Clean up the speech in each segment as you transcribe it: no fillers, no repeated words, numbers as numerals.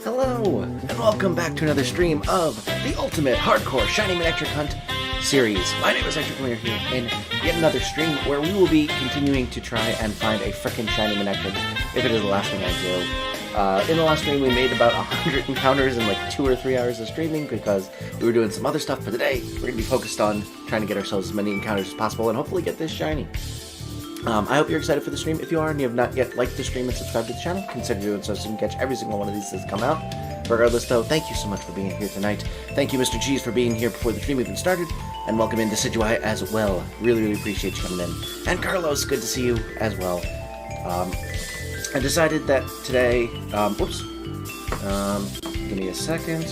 Hello, and welcome back to another stream of the Ultimate Hardcore Shiny Manectric Hunt series. My name is ElectriCrew here in yet another stream where we will be continuing to try and find a frickin' Shiny Manectric if it is the last thing I do. In the last stream we made about 100 encounters in like 2 or 3 hours of streaming because we were doing some other stuff, but today we're going to be focused on trying to get ourselves as many encounters as possible and hopefully get this shiny. I hope you're excited for the stream. If you are and you have not yet liked the stream and subscribed to the channel, consider doing so you can catch every single one of these as they come out. Regardless though, thank you so much for being here tonight. Thank you Mr. Cheese for being here before the stream even started, and welcome in Decidueye as well. Really appreciate you coming in. And Carlos, good to see you as well. I decided that today, give me a second.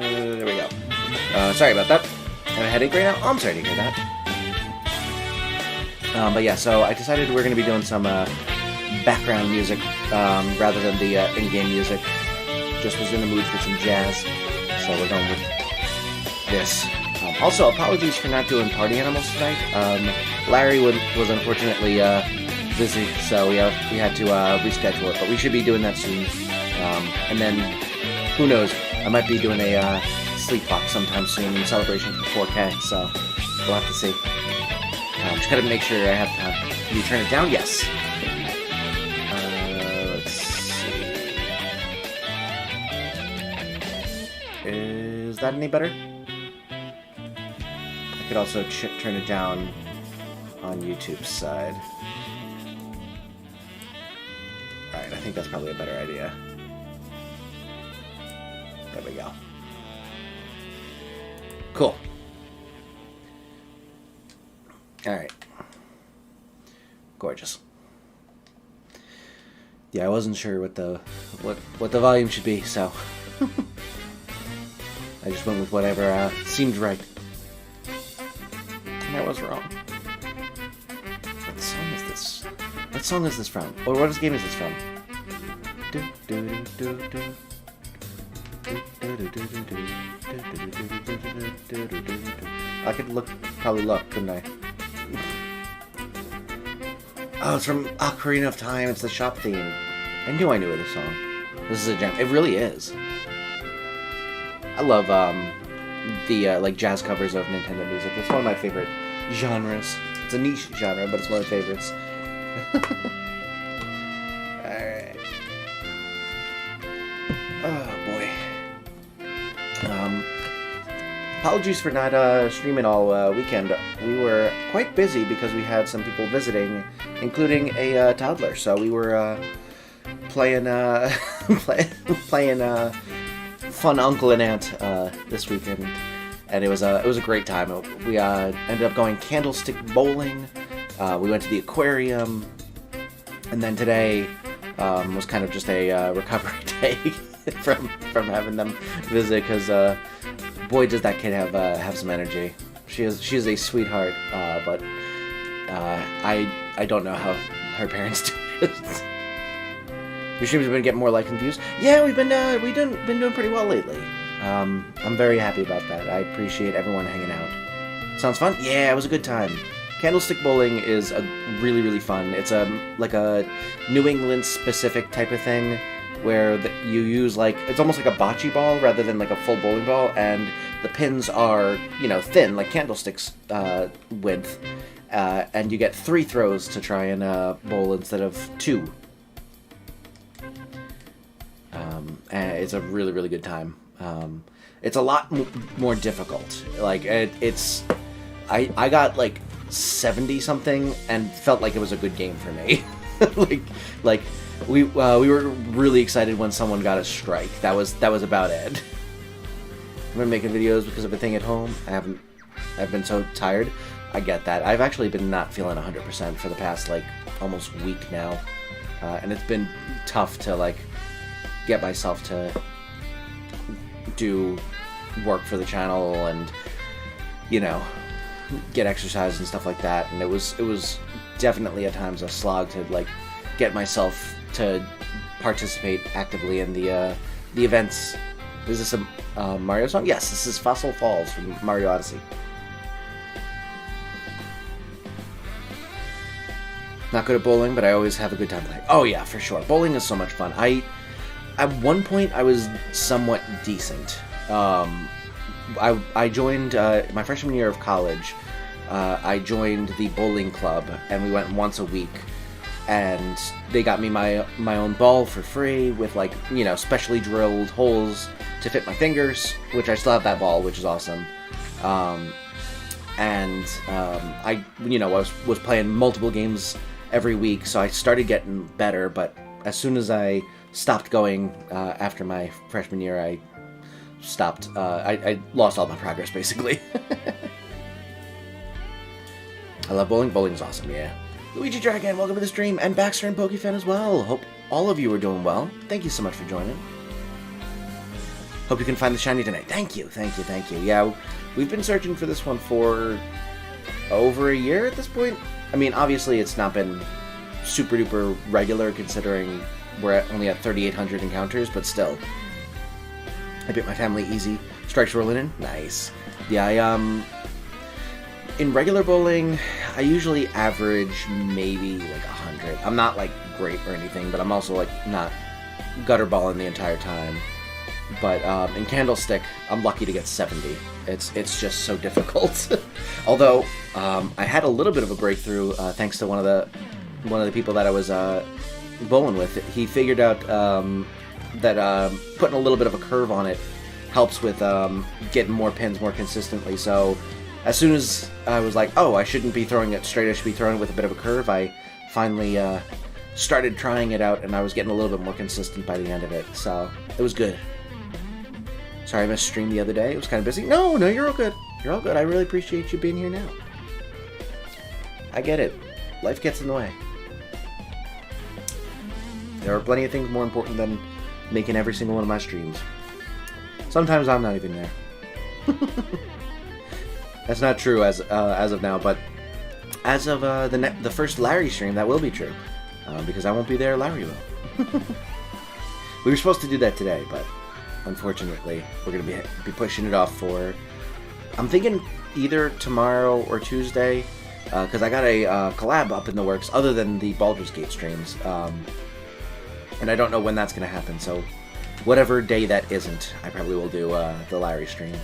There we go. Sorry about that. I have a headache right now? Oh, I'm sorry to hear that. But yeah, so I decided we're going to be doing some background music rather than the in-game music. Just was in the mood for some jazz, so we're going with this. Also, apologies for not doing Party Animals tonight. Larry was unfortunately busy, so we had to reschedule it, but we should be doing that soon. And then, who knows, I might be doing a sleepwalk sometime soon in celebration for 4K, so we'll have to see. Just gotta make sure I have time. Can you turn it down? Yes. Let's see. Is that any better? I could also turn it down on YouTube's side. Alright, I think that's probably a better idea. There we go. Cool. Alright. Gorgeous. Yeah, I wasn't sure what the volume should be, so I just went with whatever seemed right. And I was wrong. What song is this? What song is this from? Or what game is this from? I could probably look, couldn't I? Oh, it's from Ocarina of Time. It's the shop theme. I knew of this song. This is a gem. It really is. I love the like jazz covers of Nintendo music. It's one of my favorite genres. It's a niche genre, but it's one of my favorites. Alright. Oh boy. Apologies for not streaming all weekend. We were quite busy because we had some people visiting, including a toddler. So we were playing fun uncle and aunt this weekend, and it was a great time. We ended up going candlestick bowling. We went to the aquarium, and then today was kind of just a recovery day from having them visit because. Boy, does that kid have some energy. She is a sweetheart, but I don't know how her parents do it. Your streams have been getting more likes and views. Yeah, we've been doing pretty well lately. I'm very happy about that. I appreciate everyone hanging out. Sounds fun? Yeah, it was a good time. Candlestick bowling is really fun. It's like a New England specific type of thing, where you use it's almost like a bocce ball rather than like a full bowling ball, and the pins are, thin, like candlesticks width, and you get 3 throws to try and bowl instead of 2. And it's a really good time. It's a lot more difficult. Like I got like 70 something and felt like it was a good game for me. like. We were really excited when someone got a strike. That was about it. I've been making videos because of a thing at home. I've been so tired. I get that. I've actually been not feeling 100% for the past almost week now, and it's been tough to get myself to do work for the channel and get exercise and stuff like that. And it was definitely at times a slog to get myself to participate actively in the the events. Is this a Mario song? Yes, this is Fossil Falls from Mario Odyssey. Not good at bowling, but I always have a good time playing. Oh yeah, for sure. Bowling is so much fun. At one point, I was somewhat decent. I joined my freshman year of college. I joined the bowling club, and we went once a week. And they got me my own ball for free with, like, you know, specially drilled holes to fit my fingers, which I still have that ball, which is awesome. I, you know, was playing multiple games every week, so I started getting better, but as soon as I stopped going after my freshman year, I stopped. I lost all my progress, basically. I love bowling. Bowling's awesome, yeah. Luigi Dragon, welcome to the stream, and Baxter and Pokefan as well. Hope all of you are doing well. Thank you so much for joining. Hope you can find the shiny tonight. Thank you, thank you, thank you. Yeah, we've been searching for this one for over a year at this point. I mean, obviously it's not been super duper regular considering we're only at 3,800 encounters, but still. I beat my family easy. Strikes rolling in? Nice. Yeah, in regular bowling, I usually average maybe like 100. I'm not like great or anything, but I'm also like not gutter balling the entire time. But in Candlestick, I'm lucky to get 70. It's just so difficult. Although I had a little bit of a breakthrough thanks to one of the people that I was bowling with. He figured out that putting a little bit of a curve on it helps with getting more pins more consistently. So as soon as I was like, oh, I shouldn't be throwing it straight, I should be throwing it with a bit of a curve, I finally started trying it out, and I was getting a little bit more consistent by the end of it. So it was good. Sorry I missed stream the other day. It was kind of busy. No, you're all good. You're all good. I really appreciate you being here now. I get it. Life gets in the way. There are plenty of things more important than making every single one of my streams. Sometimes I'm not even there. That's not true as of now, but as of the first Larry stream, that will be true. Because I won't be there, Larry will. We were supposed to do that today, but unfortunately, we're going to be pushing it off for, I'm thinking either tomorrow or Tuesday, because I got a collab up in the works other than the Baldur's Gate streams, and I don't know when that's going to happen, so whatever day that isn't, I probably will do the Larry stream.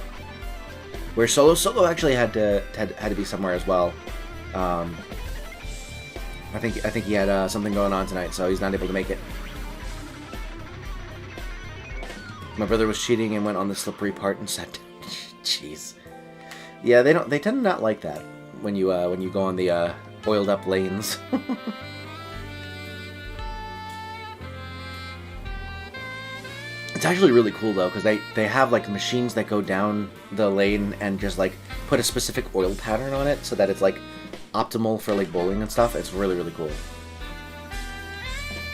Where Solo actually had to be somewhere as well. I think he had something going on tonight, so he's not able to make it. My brother was cheating and went on the slippery part and said, "Jeez." Yeah, they tend to not like that when you go on the oiled up lanes. It's actually really cool though, because they have like machines that go down the lane and just like put a specific oil pattern on it so that it's like optimal for like bowling and stuff. It's really, really cool.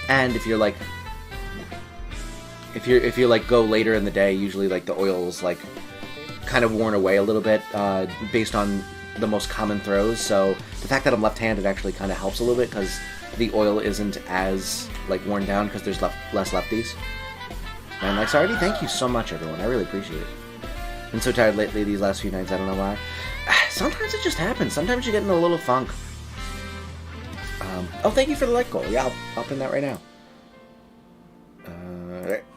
And if you're like if you like go later in the day, usually like the oil's like kind of worn away a little bit based on the most common throws. So the fact that I'm left-handed actually kind of helps a little bit because the oil isn't as like worn down because there's less lefties. And like, sorry, thank you so much, everyone. I really appreciate it. Been so tired lately these last few nights. I don't know why. Sometimes it just happens. Sometimes you get in a little funk. Oh, thank you for the like goal. Yeah, I'll pin that right now.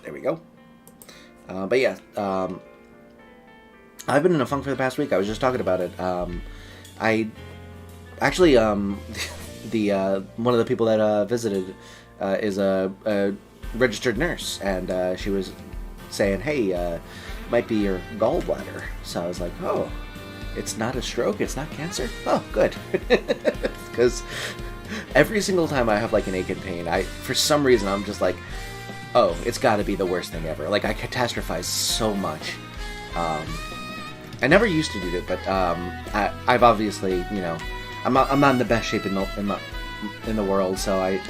There we go. But yeah, I've been in a funk for the past week. I was just talking about it. I actually the one of the people that visited is a registered nurse, and she was saying, hey, might be your gallbladder. So I was like, oh, it's not a stroke, it's not cancer? Oh, good. Because every single time I have like an ache and pain, for some reason I'm just like, oh, it's got to be the worst thing ever. Like, I catastrophize so much. I never used to do it, but I've obviously, you know, I'm not in the best shape in the world, so I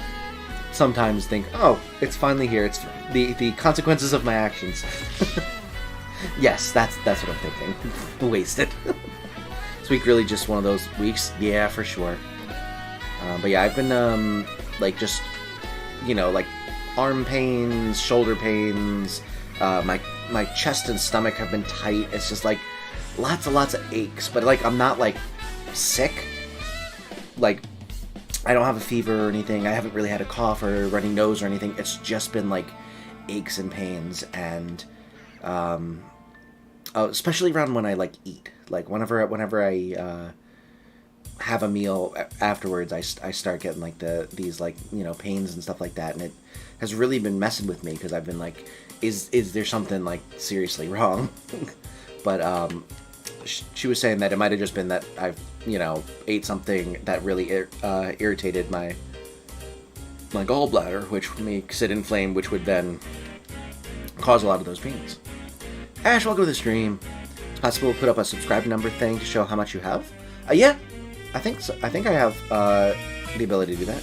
sometimes think, oh, it's finally here. It's the consequences of my actions. Yes, that's what I'm thinking. Wasted. This week really just one of those weeks. Yeah, for sure. But yeah, I've been like just, you know, like arm pains, shoulder pains, my chest and stomach have been tight. It's just like lots of aches, but like I'm not like sick. Like I don't have a fever or anything. I haven't really had a cough or a runny nose or anything. It's just been like aches and pains, and especially around when I like eat. Like whenever I have a meal afterwards, I start getting like these like, you know, pains and stuff like that, and it has really been messing with me because I've been like, is there something like seriously wrong? But she was saying that it might have just been that I've, you know, ate something that really irritated my gallbladder, which makes it inflame, which would then cause a lot of those pains. Ash, welcome to the stream. It's possible to put up a subscribe number thing to show how much you have. Yeah, I think so. I think I have the ability to do that.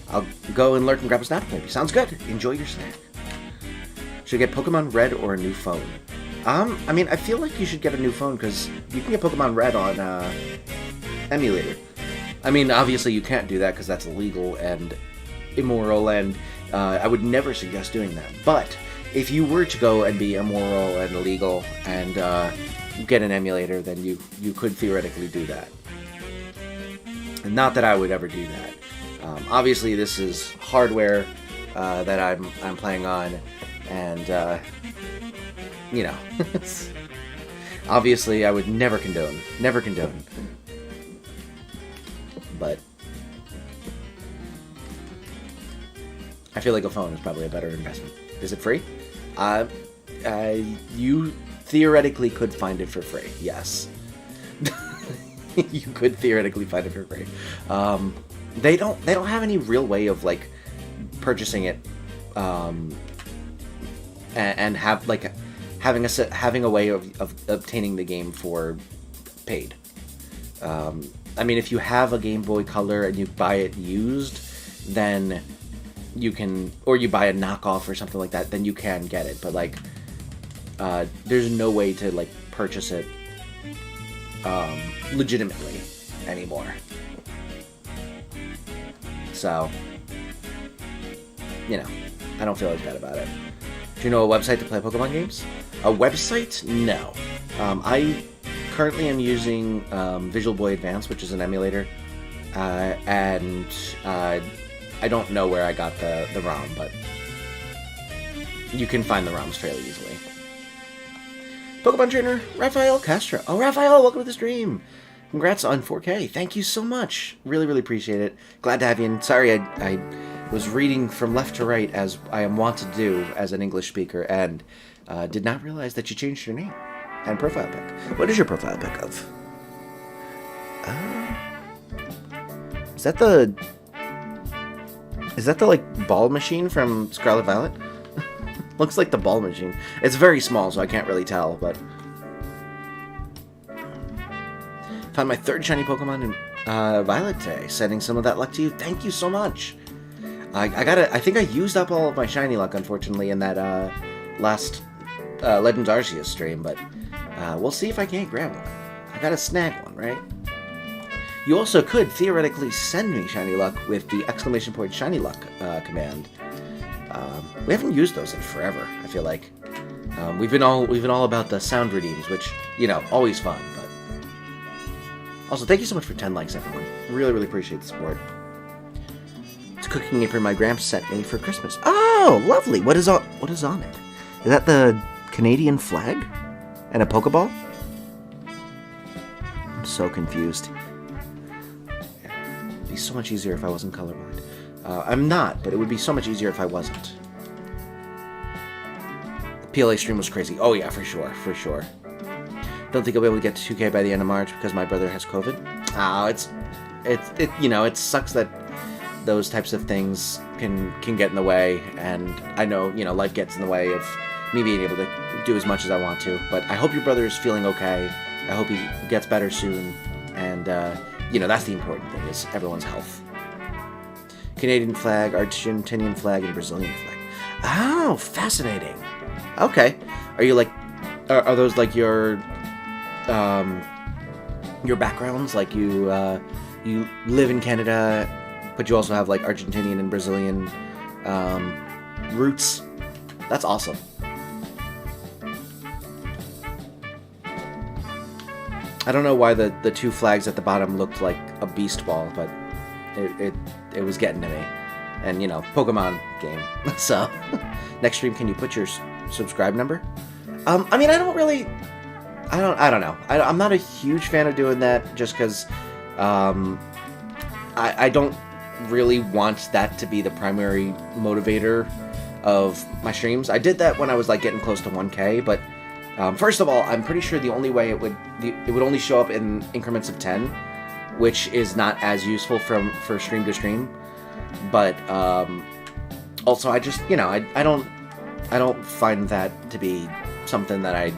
I'll go and lurk and grab a snack, maybe. Sounds good. Enjoy your snack. Should I get Pokemon Red or a new phone? I mean, I feel like you should get a new phone because you can get Pokemon Red on emulator. I mean, obviously you can't do that because that's illegal and immoral, and I would never suggest doing that. But if you were to go and be immoral and illegal and get an emulator, then you could theoretically do that. And not that I would ever do that. Obviously, this is hardware that I'm playing on, and you know, obviously, I would never condone. But I feel like a phone is probably a better investment. Is it free? You theoretically could find it for free. Yes. You could theoretically find it for free. They don't have any real way of like purchasing it, and have like having a way of obtaining the game for paid. I mean, if you have a Game Boy Color and you buy it used, then you can, or you buy a knockoff or something like that, then you can get it. But like, there's no way to like purchase it legitimately anymore. So, you know, I don't feel like that about it. Do you know a website to play Pokemon games? A website? No. I currently am using Visual Boy Advance, which is an emulator, and I don't know where I got the ROM, but you can find the ROMs fairly easily. Pokemon Trainer, Rafael Castro. Oh, Rafael, welcome to the stream. Congrats on 4K. Thank you so much. Really, really appreciate it. Glad to have you in. Sorry, I was reading from left to right, as I am wont to do as an English speaker, and did not realize that you changed your name and profile pic. What is your profile pic of? Is that the like ball machine from Scarlet Violet? Looks like the ball machine. It's very small, so I can't really tell, but found my third shiny Pokemon in Violet today. Sending some of that luck to you. Thank you so much. I think I used up all of my shiny luck, unfortunately, in that last Legends Arceus stream, but we'll see if I can't grab one. I gotta snag one, right? You also could theoretically send me shiny luck with the ! Shiny luck command. We haven't used those in forever, I feel like. We've been all about the sound redeems, which, you know, always fun, but also thank you so much for 10 likes, everyone. Really, really appreciate the support. It's a cooking apron my gramps sent me for Christmas. Oh, lovely. What is on it? Is that the Canadian flag? And a Pokeball? I'm so confused. It'd be so much easier if I wasn't colorblind. I'm not, but it would be so much easier if I wasn't. The PLA stream was crazy. Oh yeah, for sure. Don't think I'll be able to get to 2K by the end of March because my brother has COVID. Oh, it you know, it sucks that those types of things can get in the way, and I know, you know, life gets in the way of me being able to do as much as I want to, but I hope your brother is feeling okay. I hope he gets better soon, and you know, that's the important thing, is everyone's health. Canadian flag, Argentinian flag, and Brazilian flag. Oh, fascinating. Okay. Are you like, are those like your backgrounds? Like you live in Canada, but you also have like Argentinian and Brazilian roots? That's awesome. I don't know why the two flags at the bottom looked like a beast ball, but it was getting to me. And, you know, Pokemon game. So, next stream, can you put your subscribe number? I mean, I don't know. I'm not a huge fan of doing that just because I don't really want that to be the primary motivator of my streams. I did that when I was like getting close to 1K, but first of all, I'm pretty sure the only way it would only show up in increments of 10, which is not as useful for stream to stream. But also, I just, you know, I don't find that to be something that I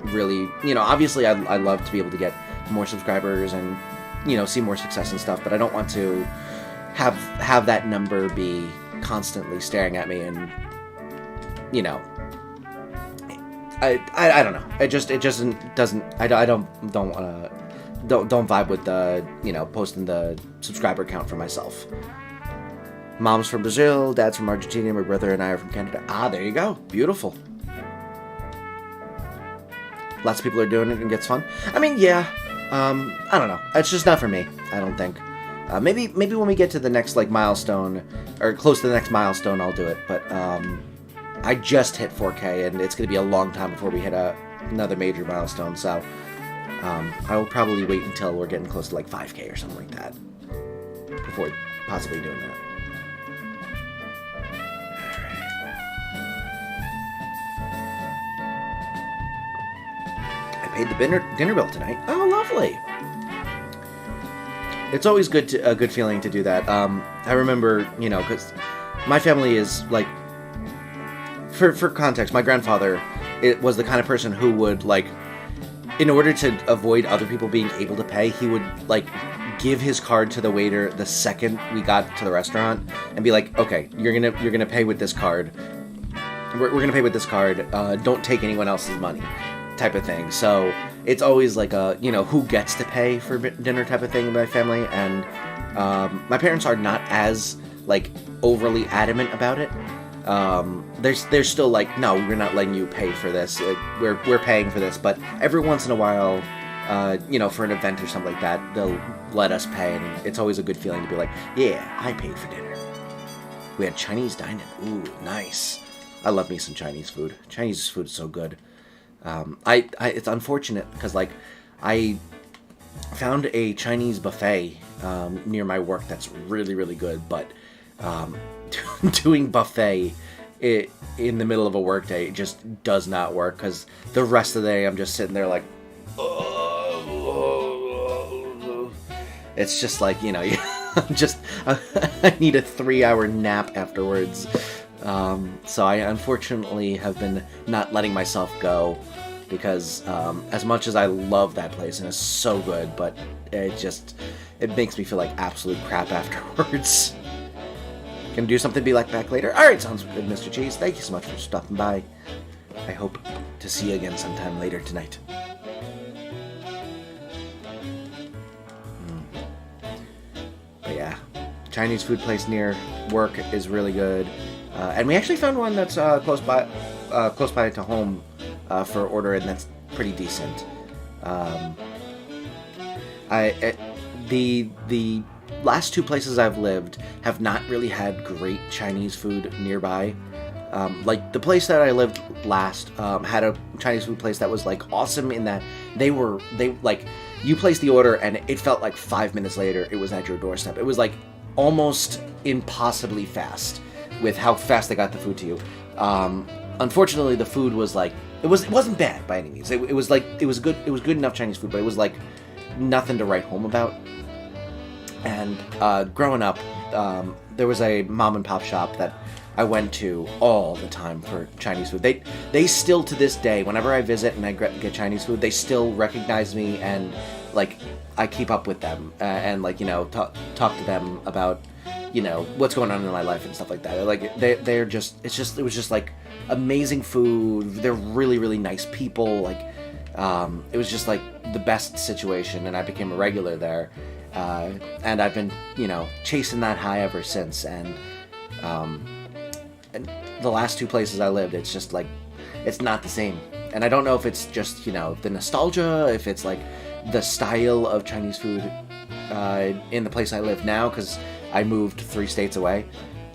really, you know, obviously I love to be able to get more subscribers and, you know, see more success and stuff, but I don't want to have that number be constantly staring at me and, you know, I don't know. It just doesn't I don't vibe with the, you know, posting the subscriber count for myself. Mom's from Brazil, dad's from Argentina, my brother and I are from Canada. Ah, there you go. Beautiful. Lots of people are doing it and it gets fun. I mean, yeah. I don't know. It's just not for me, I don't think. Maybe when we get to the next, like, milestone, or close to the next milestone, I'll do it. But, I just hit 4K, and it's going to be a long time before we hit another major milestone, so, I will probably wait until we're getting close to, like, 5K or something like that before possibly doing that. Paid the dinner bill tonight. Oh, lovely. It's always a good feeling to do that. I remember, you know, because my family is, like, for context, my grandfather was the kind of person who would, like, in order to avoid other people being able to pay, he would, like, give his card to the waiter the second we got to the restaurant and be like, okay, you're gonna pay with this card. We're gonna pay with this card. Don't take anyone else's money. Type of thing. So it's always like a, you know, who gets to pay for dinner type of thing in my family, and my parents are not as, like, overly adamant about it. They're still like, no, we're not letting you pay for this. We're paying for this, but every once in a while, you know, for an event or something like that, they'll let us pay, and it's always a good feeling to be like, yeah, I paid for dinner. We had Chinese dining. Ooh, nice. I love me some Chinese food. Chinese food is so good. It's unfortunate because, like, I found a Chinese buffet near my work that's really, really good, but doing buffet in the middle of a work day just does not work, because the rest of the day I'm just sitting there like, it's just like, you know, I need a 3-hour nap afterwards. So I unfortunately have been not letting myself go, because as much as I love that place and it's so good, but it makes me feel like absolute crap afterwards. Gonna do something, be like back later? Alright, sounds good, Mr. Cheese. Thank you so much for stopping by. I hope to see you again sometime later tonight. But yeah, Chinese food place near work is really good. And we actually found one that's close by to home for order, and that's pretty decent. The last two places I've lived have not really had great Chinese food nearby. Like, the place that I lived last had a Chinese food place that was, like, awesome in that they you placed the order and it felt like 5 minutes later it was at your doorstep. It was, like, almost impossibly fast with how fast they got the food to you. Unfortunately, the food was, like, it wasn't bad by any means. It was good enough Chinese food, but it was, like, nothing to write home about. And growing up, there was a mom and pop shop that I went to all the time for Chinese food. They still, to this day, whenever I visit and I get Chinese food, they still recognize me, and, like, I keep up with them and, like, you know, talk to them about, you know, what's going on in my life and stuff like that. Like, it was just like amazing food. They're really, really nice people. Like, it was just like the best situation, and I became a regular there. And I've been, you know, chasing that high ever since. And the last two places I lived, it's just like, it's not the same. And I don't know if it's just, you know, the nostalgia, if it's like the style of Chinese food in the place I live now, because I moved 3 states away.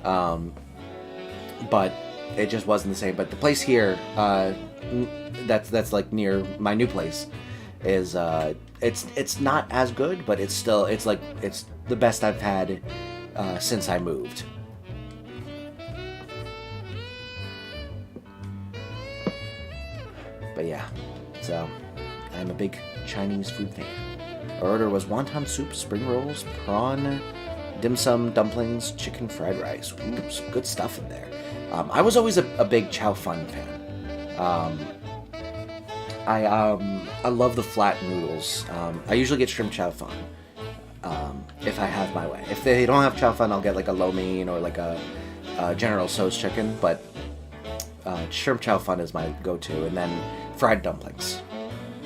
But it just wasn't the same. But the place here, that's like near my new place, is it's not as good, but it's the best I've had since I moved. But yeah, so I'm a big Chinese food fan. Our order was wonton soup, spring rolls, prawn, dim sum, dumplings, chicken fried rice. Ooh, some good stuff in there. I was always a big chow fun fan. I love the flat noodles. I usually get shrimp chow fun if I have my way. If they don't have chow fun, I'll get like a lo mein or like a General Tso's chicken. But shrimp chow fun is my go-to, and then fried dumplings.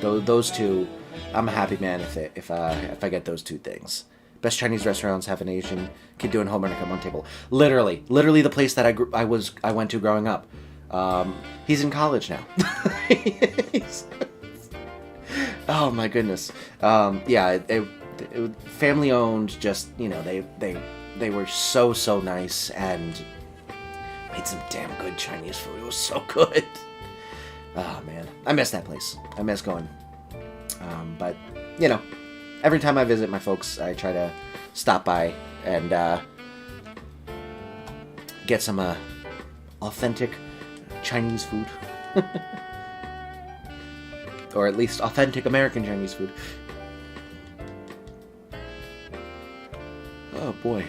Those two, I'm a happy man if I get those 2 things. Best Chinese restaurants have an Asian kid doing homework at one table. Literally the place that I went to growing up. He's in college now. Oh my goodness. Yeah, it family owned. Just, you know, they were so nice and made some damn good Chinese food. It was so good. Oh man, I miss that place. I miss going. But you know, every time I visit my folks, I try to stop by and get some authentic Chinese food. Or at least authentic American Chinese food. Oh boy.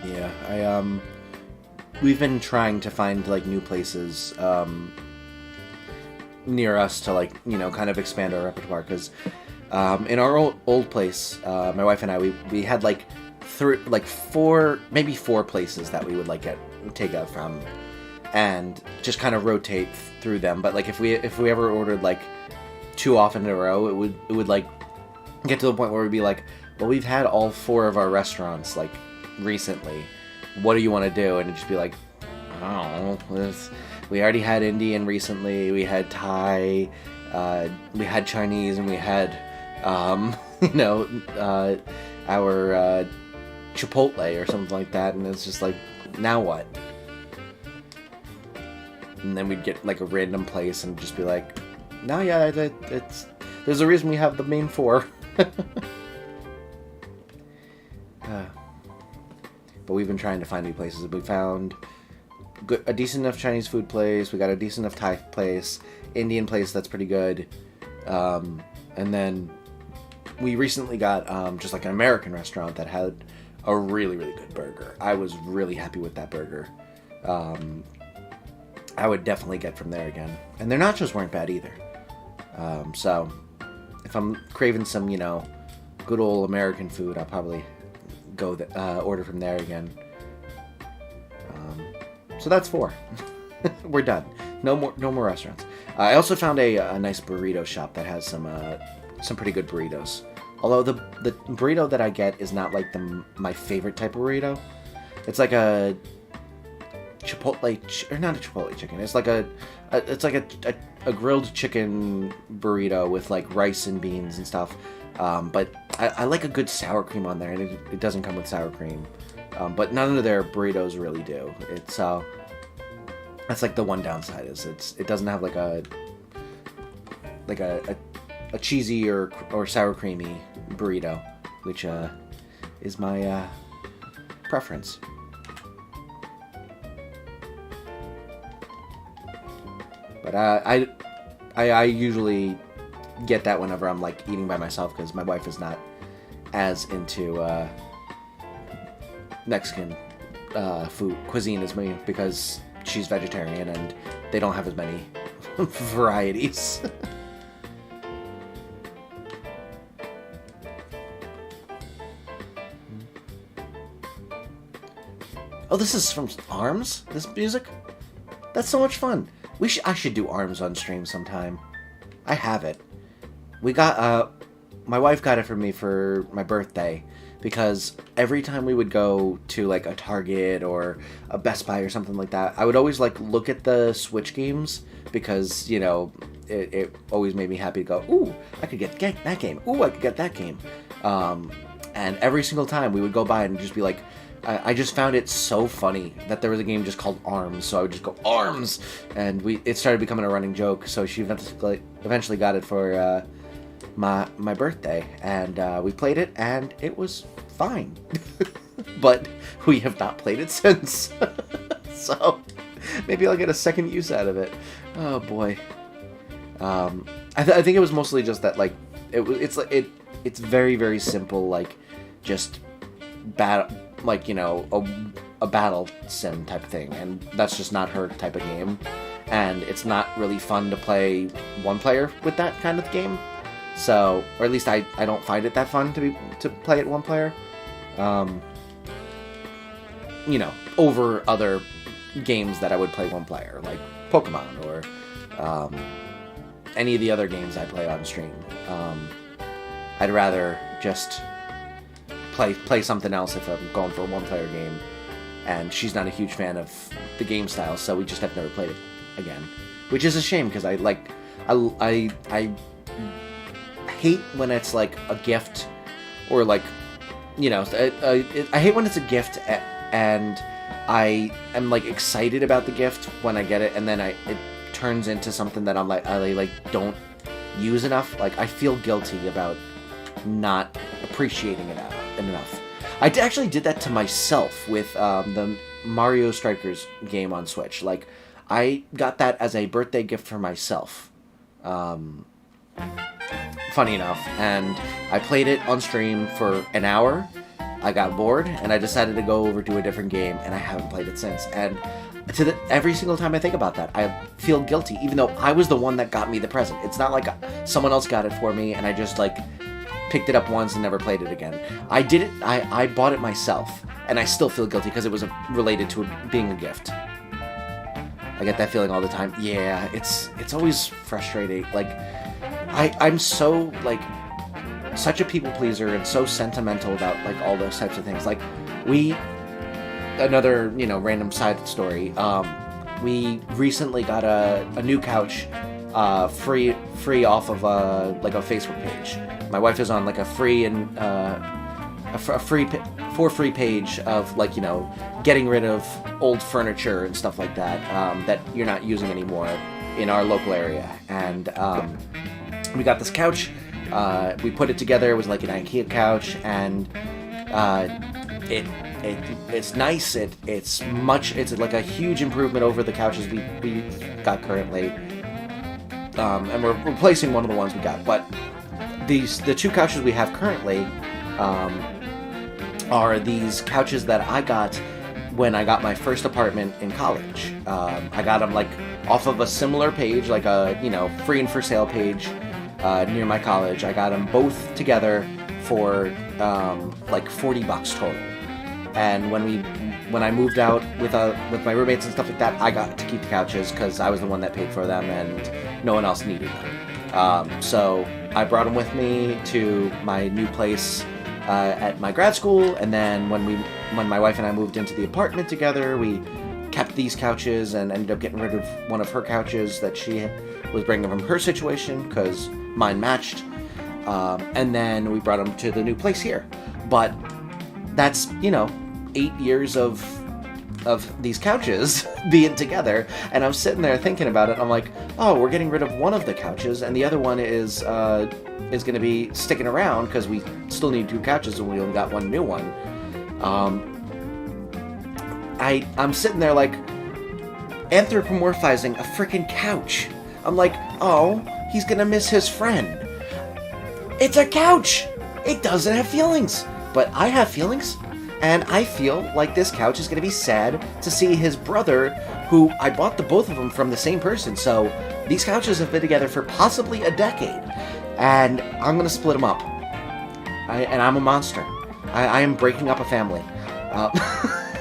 Yeah, we've been trying to find like new places near us to, like, you know, kind of expand our repertoire, because in our old place, my wife and I, we had like 4 places that we would like take out from, and just kind of rotate through them. But like if we ever ordered like too often in a row, it would like get to the point where we'd be like, well, we've had all 4 of our restaurants like recently, what do you want to do? And it'd just be like, I don't know, we already had Indian recently, we had Thai, we had Chinese, and we had you know, our Chipotle or something like that, and it's just like, now what? And then we'd get like a random place and just be like, no, yeah, there's a reason we have the main 4. But we've been trying to find new places. We found a decent enough Chinese food place. We got a decent enough Thai place, Indian place that's pretty good, and then we recently got just like an American restaurant that had a really good burger. I was really happy with that burger. I would definitely get from there again, and their nachos weren't bad either. So if I'm craving some, you know, good old American food, I'll probably go order from there again. So that's 4. We're done. No more restaurants. I also found a nice burrito shop that has some pretty good burritos. Although the burrito that I get is not like my favorite type of burrito. It's like a Chipotle, or not a Chipotle chicken. It's like a grilled chicken burrito with like rice and beans and stuff. But I like a good sour cream on there, and it doesn't come with sour cream. But none of their burritos really do. It's that's like the one downside, is it doesn't have like a cheesy or sour creamy burrito, which is my preference. But I usually get that whenever I'm like eating by myself, because my wife is not as into Mexican food cuisine as me, because she's vegetarian and they don't have as many varieties. Oh, this is from ARMS? This music? That's so much fun. I should do ARMS on stream sometime. I have it. We got my wife got it for me for my birthday, because every time we would go to like a Target or a Best Buy or something like that, I would always like look at the Switch games, because, you know, it always made me happy to go, ooh, I could get that game. Ooh, I could get that game. And every single time we would go by and just be like, I just found it so funny that there was a game just called ARMS, so I would just go, ARMS! And it started becoming a running joke, so she eventually got it for my birthday, and we played it, and it was fine. But we have not played it since. So maybe I'll get a second use out of it. Oh boy. I think it was mostly just that, like, it's very, very simple, like, just like, you know, a battle sim type thing, and that's just not her type of game, and it's not really fun to play one player with that kind of game. So, or at least I don't find it that fun to play it one player. You know, over other games that I would play one player, like Pokemon or any of the other games I play on stream. I'd rather just play something else if I'm going for a one-player game, and she's not a huge fan of the game style, so we just have never played it again, which is a shame, because I hate when it's like a gift, or like, you know, I hate when it's a gift and I am like excited about the gift when I get it, and then it turns into something that I don't use enough. Like, I feel guilty about not appreciating it enough. I actually did that to myself with the Mario Strikers game on Switch. Like, I got that as a birthday gift for myself. Funny enough, and I played it on stream for an hour. I got bored, and I decided to go over to a different game, and I haven't played it since. And every single time I think about that, I feel guilty, even though I was the one that got me the present. It's not like someone else got it for me, and I just, like, picked it up once and never played it again. I did it, I bought it myself, and I still feel guilty because it was related to being a gift. I get that feeling all the time. Yeah, it's always frustrating. Like, I'm so, like, such a people pleaser and so sentimental about, like, all those types of things. Like, another, you know, random side story, we recently got a new couch, free off of like a Facebook page. My wife is on like a free and for free page of, like, you know, getting rid of old furniture and stuff like that, that you're not using anymore in our local area. And we got this couch. We put it together. It was like an IKEA couch, and it's nice. It's like a huge improvement over the couches we got currently. And we're replacing one of the ones we got. But the two couches we have currently are these couches that I got when I got my first apartment in college. I got them, like, off of a similar page, like a, you know, free and for sale page near my college. I got them both together for like $40 total. And when I moved out with my roommates and stuff like that, I got to keep the couches because I was the one that paid for them and no one else needed them. So I brought them with me to my new place at my grad school, and then when my wife and I moved into the apartment together, we kept these couches and ended up getting rid of one of her couches that she was bringing from her situation because mine matched. And then we brought them to the new place here. But that's, 8 years of these couches being together, and I'm sitting there thinking about it. I'm like, oh, we're getting rid of one of the couches, and the other one is going to be sticking around because we still need 2 couches and we only got one new one. I'm sitting there like anthropomorphizing a freaking couch. I'm like, oh, he's gonna miss his friend. It's a couch. It doesn't have feelings, but I have feelings. And I feel like this couch is going to be sad to see his brother, who I bought the both of them from the same person. So these couches have been together for possibly a decade. And I'm going to split them up. And I'm a monster. I am breaking up a family.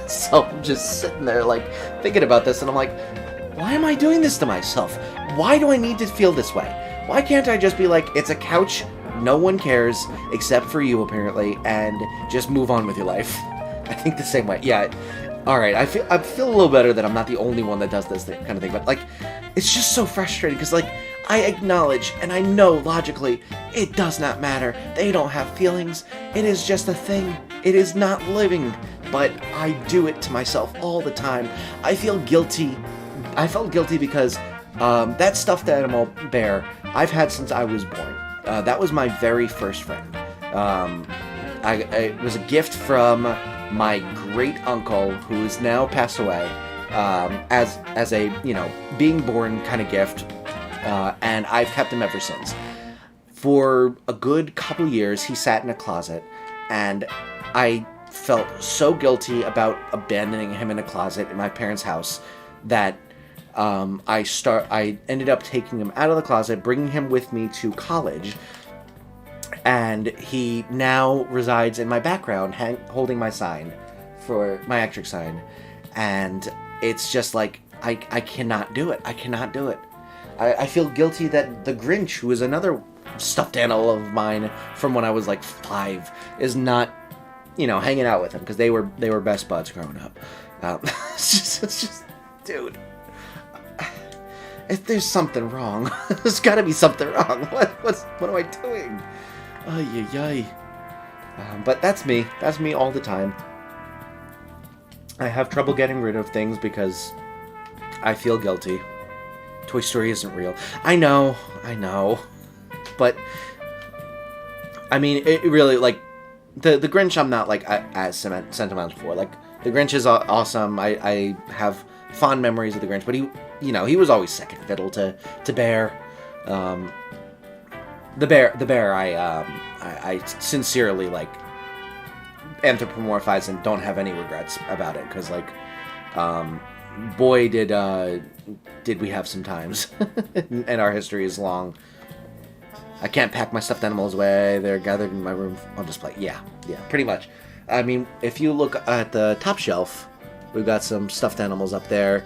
So I'm just sitting there like thinking about this. And I'm like, why am I doing this to myself? Why do I need to feel this way? Why can't I just be like, it's a couch no one cares except for you, apparently, and just move on with your life. I think the same way. Yeah. All right. I feel a little better that I'm not the only one that does this kind of thing. But like, it's just so frustrating because like I acknowledge and I know logically it does not matter. They don't have feelings. It is just a thing. It is not living. But I do it to myself all the time. I feel guilty. I felt guilty because that stuffed animal bear I've had since I was born. That was my very first friend. It was a gift from my great uncle, who is now passed away, as a, you know, being born kind of gift, and I've kept him ever since. For a good couple years, he sat in a closet, and I felt so guilty about abandoning him in a closet in my parents' house that I ended up taking him out of the closet, bringing him with me to college. And he now resides in my background, holding my sign, for my Ectric sign. And it's just like, I cannot do it. I cannot do it. I feel guilty that the Grinch, who is another stuffed animal of mine from when I was like 5, is not, you know, hanging out with him, because they were best buds growing up. It's just, dude. If there's something wrong, there's got to be something wrong. What am I doing? Ay, ay, ay. But that's me. That's me all the time. I have trouble getting rid of things because I feel guilty. Toy Story isn't real. I know. But, I mean, it really, like, the Grinch I'm not, like, as sentimental for. Like, the Grinch is awesome. I have fond memories of the Grinch, but he was always second fiddle to Bear. The bear, I sincerely, like, anthropomorphize and don't have any regrets about it, because, like, boy, did we have some times, and our history is long. I can't pack my stuffed animals away. They're gathered in my room on display. Yeah, pretty much. I mean, if you look at the top shelf, we've got some stuffed animals up there.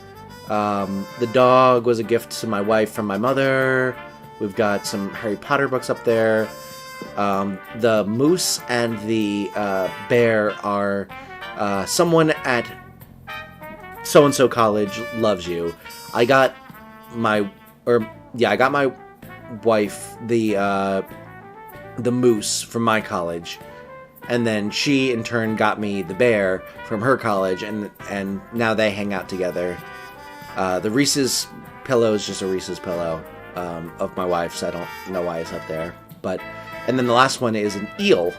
The dog was a gift to my wife from my mother. We've got some Harry Potter books up there. The moose and the bear are someone at so-and-so college loves you. I got my wife the moose from my college, and then she in turn got me the bear from her college, and now they hang out together. The Reese's pillow is just a Reese's pillow of my wife's. I don't know why it's up there. And then the last one is an eel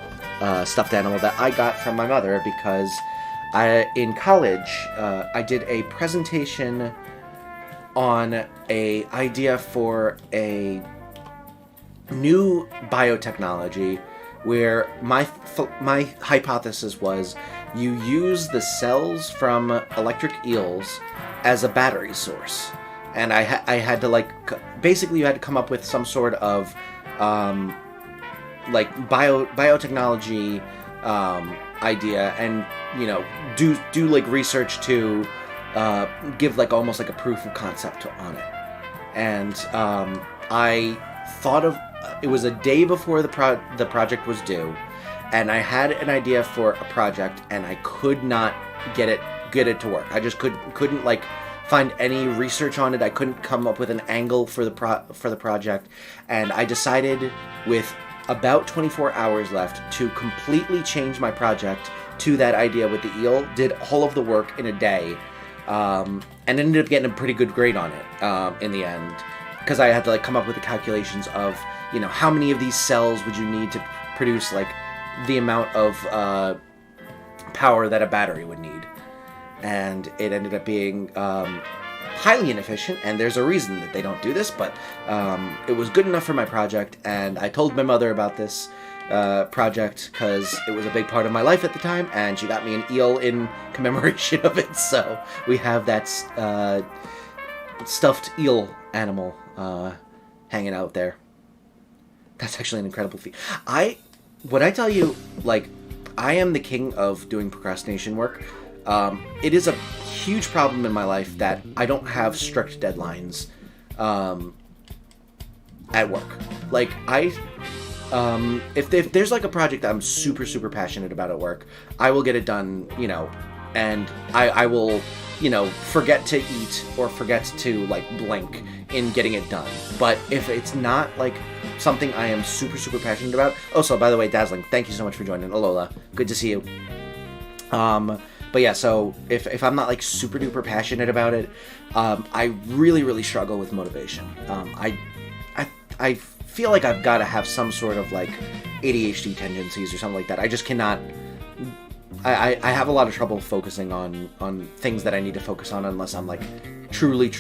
stuffed animal that I got from my mother because in college I did a presentation on a idea for a new biotechnology where my hypothesis was you use the cells from electric eels as a battery source. And I had to, like, basically you had to come up with some sort of like biotechnology idea, and, you know, do like research to give like almost like a proof of concept on it. And I thought of it was a day before the project was due, and I had an idea for a project, and I could not get it to work. I just couldn't like find any research on it. I couldn't come up with an angle for the project, and I decided with about 24 hours left to completely change my project to that idea with the eel. Did all of the work in a day, and ended up getting a pretty good grade on it in the end, because I had to like come up with the calculations of, you know, how many of these cells would you need to produce like the amount of power that a battery would need. And it ended up being highly inefficient, and there's a reason that they don't do this, but it was good enough for my project, and I told my mother about this project because it was a big part of my life at the time, and she got me an eel in commemoration of it, so we have that stuffed eel animal hanging out there. That's actually an incredible feat. When I tell you, like, I am the king of doing procrastination work. It is a huge problem in my life that I don't have strict deadlines at work. Like, if there's like a project that I'm super, super passionate about at work, I will get it done, you know, and I will, you know, forget to eat or forget to like blink in getting it done. But if it's not like something I am super, super passionate about. Also, by the way, Dazzling, thank you so much for joining. Alola, good to see you. But yeah, so if I'm not like super duper passionate about it, I really, really struggle with motivation. I feel like I've got to have some sort of like ADHD tendencies or something like that. I just cannot. I have a lot of trouble focusing on things that I need to focus on unless I'm like truly,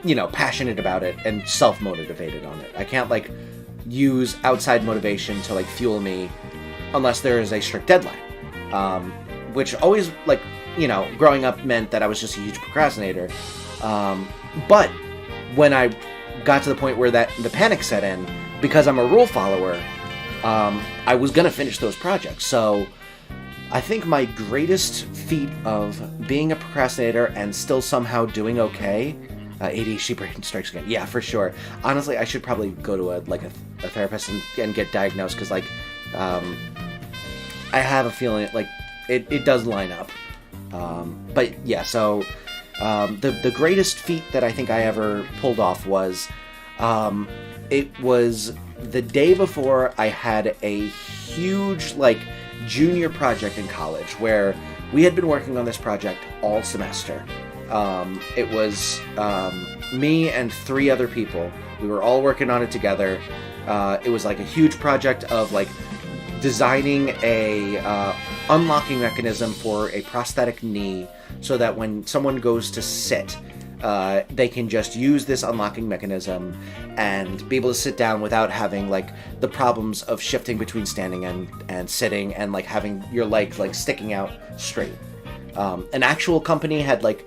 you know, passionate about it and self-motivated on it. I can't like use outside motivation to like fuel me unless there is a strict deadline. Which always, like, you know, growing up meant that I was just a huge procrastinator. But when I got to the point where the panic set in, because I'm a rule follower, I was gonna finish those projects. So I think my greatest feat of being a procrastinator and still somehow doing okay, ADHD brain strikes again. Yeah, for sure. Honestly, I should probably go to a therapist and get diagnosed, because like, I have a feeling like it does line up. But yeah, so the greatest feat that I think I ever pulled off was, it was the day before I had a huge like junior project in college where we had been working on this project all semester. It was me and 3 other people. We were all working on it together. It was like a huge project of like designing a unlocking mechanism for a prosthetic knee so that when someone goes to sit, they can just use this unlocking mechanism and be able to sit down without having like the problems of shifting between standing and sitting and like having your legs like sticking out straight. An actual company had like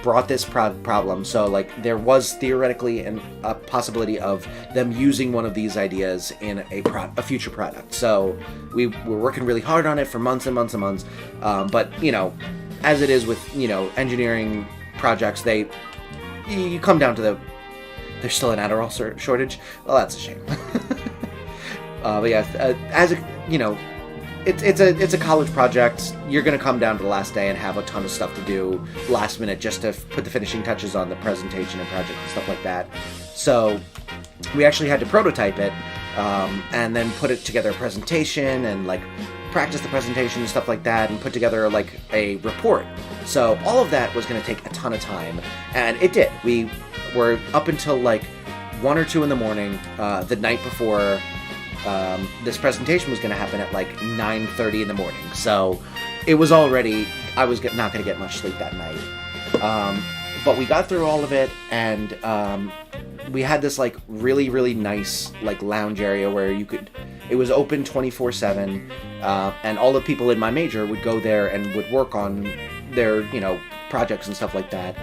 brought this problem, so like there was theoretically a possibility of them using one of these ideas in a future product. So we were working really hard on it for months and months and months. But you know, as it is with, you know, engineering projects, you come down to there's still an Adderall shortage. Well, that's a shame. But yeah, as a, you know, it's a college project. You're gonna come down to the last day and have a ton of stuff to do last minute just to put the finishing touches on the presentation and project and stuff like that. So we actually had to prototype it, and then put it together a presentation and like practice the presentation and stuff like that, and put together like a report. So all of that was gonna take a ton of time, and it did. We were up until like 1 or 2 in the morning, the night before. This presentation was going to happen at like 9:30 in the morning, so it was already, I was not going to get much sleep that night. But we got through all of it, and we had this like really, really nice like lounge area where it was open 24/7, and all the people in my major would go there and would work on their, you know, projects and stuff like that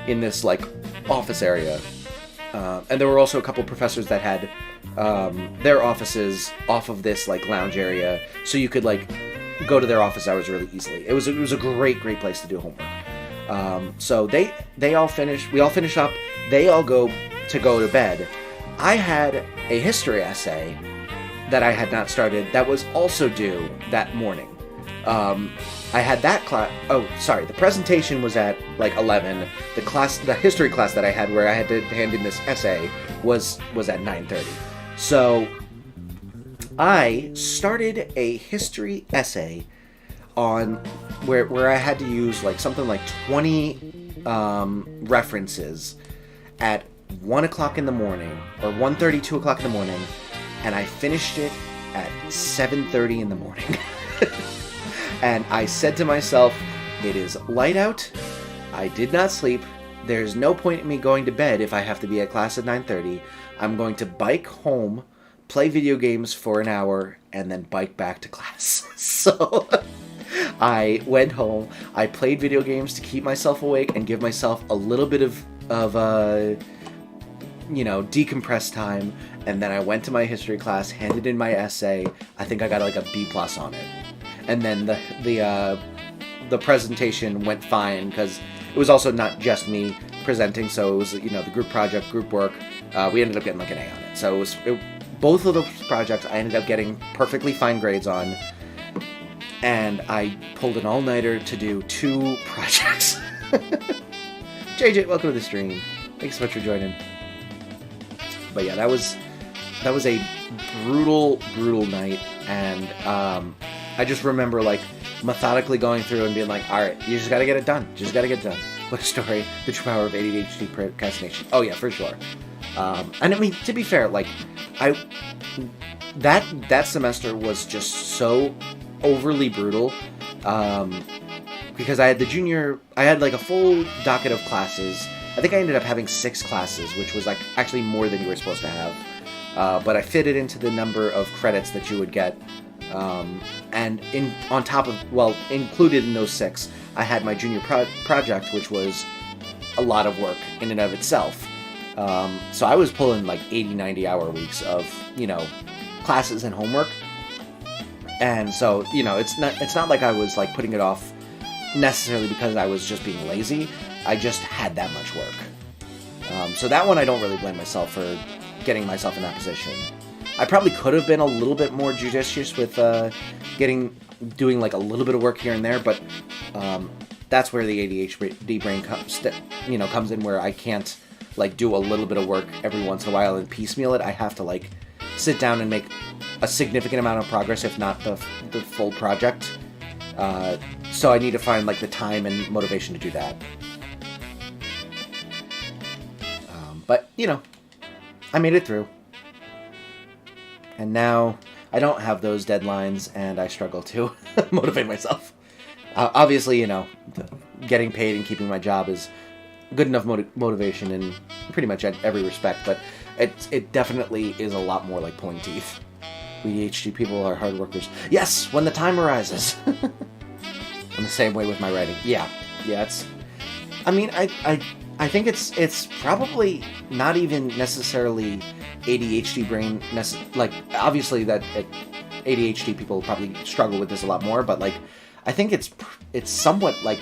in this like office area. And there were also a couple professors that had their offices off of this like lounge area, so you could like go to their office hours really easily. It was a great place to do homework. So they all finished. We all finished up. They all go to bed. I had a history essay that I had not started that was also due that morning. I had that class. Oh, sorry. The presentation was at like 11. The history class that I had, where I had to hand in this essay, was at 9:30. So I started a history essay on where I had to use like something like 20 references at 1 o'clock in the morning, or 1:30, 2 o'clock in the morning, and I finished it at 7:30 in the morning. And I said to myself, it is light out, I did not sleep, there's no point in me going to bed if I have to be at class at 9:30. I'm going to bike home, play video games for an hour, and then bike back to class. So I went home, I played video games to keep myself awake and give myself a little bit of you know, decompress time, and then I went to my history class, handed in my essay. I think I got like a B+ on it. And then the presentation went fine, because it was also not just me presenting, so it was, you know, the group project, group work. We ended up getting like an A on it. So both of those projects I ended up getting perfectly fine grades on, and I pulled an all-nighter to do 2 projects. JJ, welcome to the stream. Thanks so much for joining. But yeah, that was a brutal night, and I just remember like methodically going through and being like, all right, you just got to get it done. Just got to get it done. What a story. The true power of ADHD procrastination. Oh yeah, for sure. And I mean, to be fair, like that semester was just so overly brutal, because I had like a full docket of classes. I think I ended up having 6 classes, which was like actually more than you were supposed to have. But I fitted into the number of credits that you would get. And on top of, well, included in those 6, I had my junior project, which was a lot of work in and of itself. So I was pulling like 80, 90 hour weeks of, you know, classes and homework. And so, you know, it's not like I was like putting it off necessarily because I was just being lazy. I just had that much work. So that one I don't really blame myself for getting myself in that position. I probably could have been a little bit more judicious with doing like a little bit of work here and there, but that's where the ADHD brain comes in, where I can't like do a little bit of work every once in a while and piecemeal it. I have to like sit down and make a significant amount of progress, if not the full project. So I need to find like the time and motivation to do that. But you know, I made it through. And now I don't have those deadlines, and I struggle to motivate myself. Obviously, you know, getting paid and keeping my job is good enough motivation in pretty much every respect, but it definitely is a lot more like pulling teeth. We ADHD people are hard workers. Yes, when the time arises. In the same way with my writing. Yeah, it's... I mean, I think it's probably not even necessarily ADHD brain, like, obviously that ADHD people probably struggle with this a lot more, but, like, I think it's somewhat, like,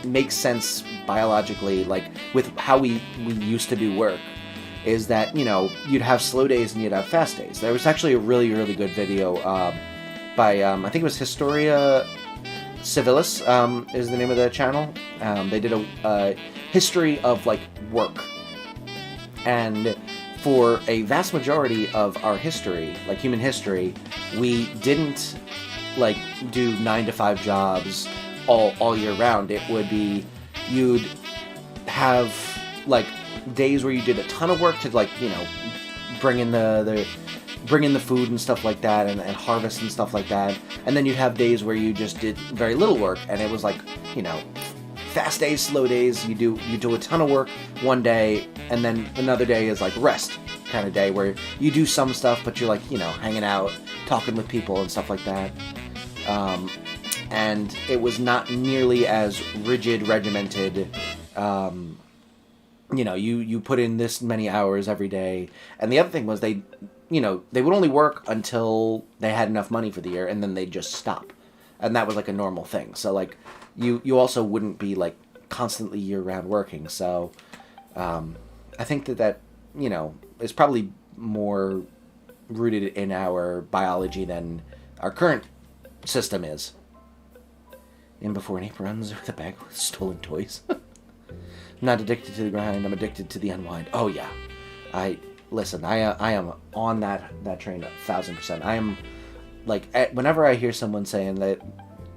makes sense biologically, like, with how we used to do work, is that, you know, you'd have slow days and you'd have fast days. There was actually a really, really good video by, I think it was Historia Civilis, is the name of the channel. They did a history of, like, work. And for a vast majority of our history, like human history, we didn't, like, do 9-to-5 jobs all year round. It would be, you'd have, like, days where you did a ton of work to, like, you know, bring in the food and stuff like that, and harvest and stuff like that. And then you'd have days where you just did very little work, and it was like, you know, fast days, slow days. You do a ton of work one day, and then another day is like rest kind of day, where you do some stuff, but you're, like, you know, hanging out, talking with people and stuff like that. And it was not nearly as rigid, regimented. You know, you put in this many hours every day. And the other thing was they would only work until they had enough money for the year, and then they'd just stop. And that was like a normal thing. So, like, you also wouldn't be, like, constantly year-round working. So I think that, you know, is probably more rooted in our biology than our current system is. In before an ape runs with a bag of stolen toys. I'm not addicted to the grind, I'm addicted to the unwind. Oh, yeah. Listen, I am on that train 1,000%. I am, like, whenever I hear someone saying that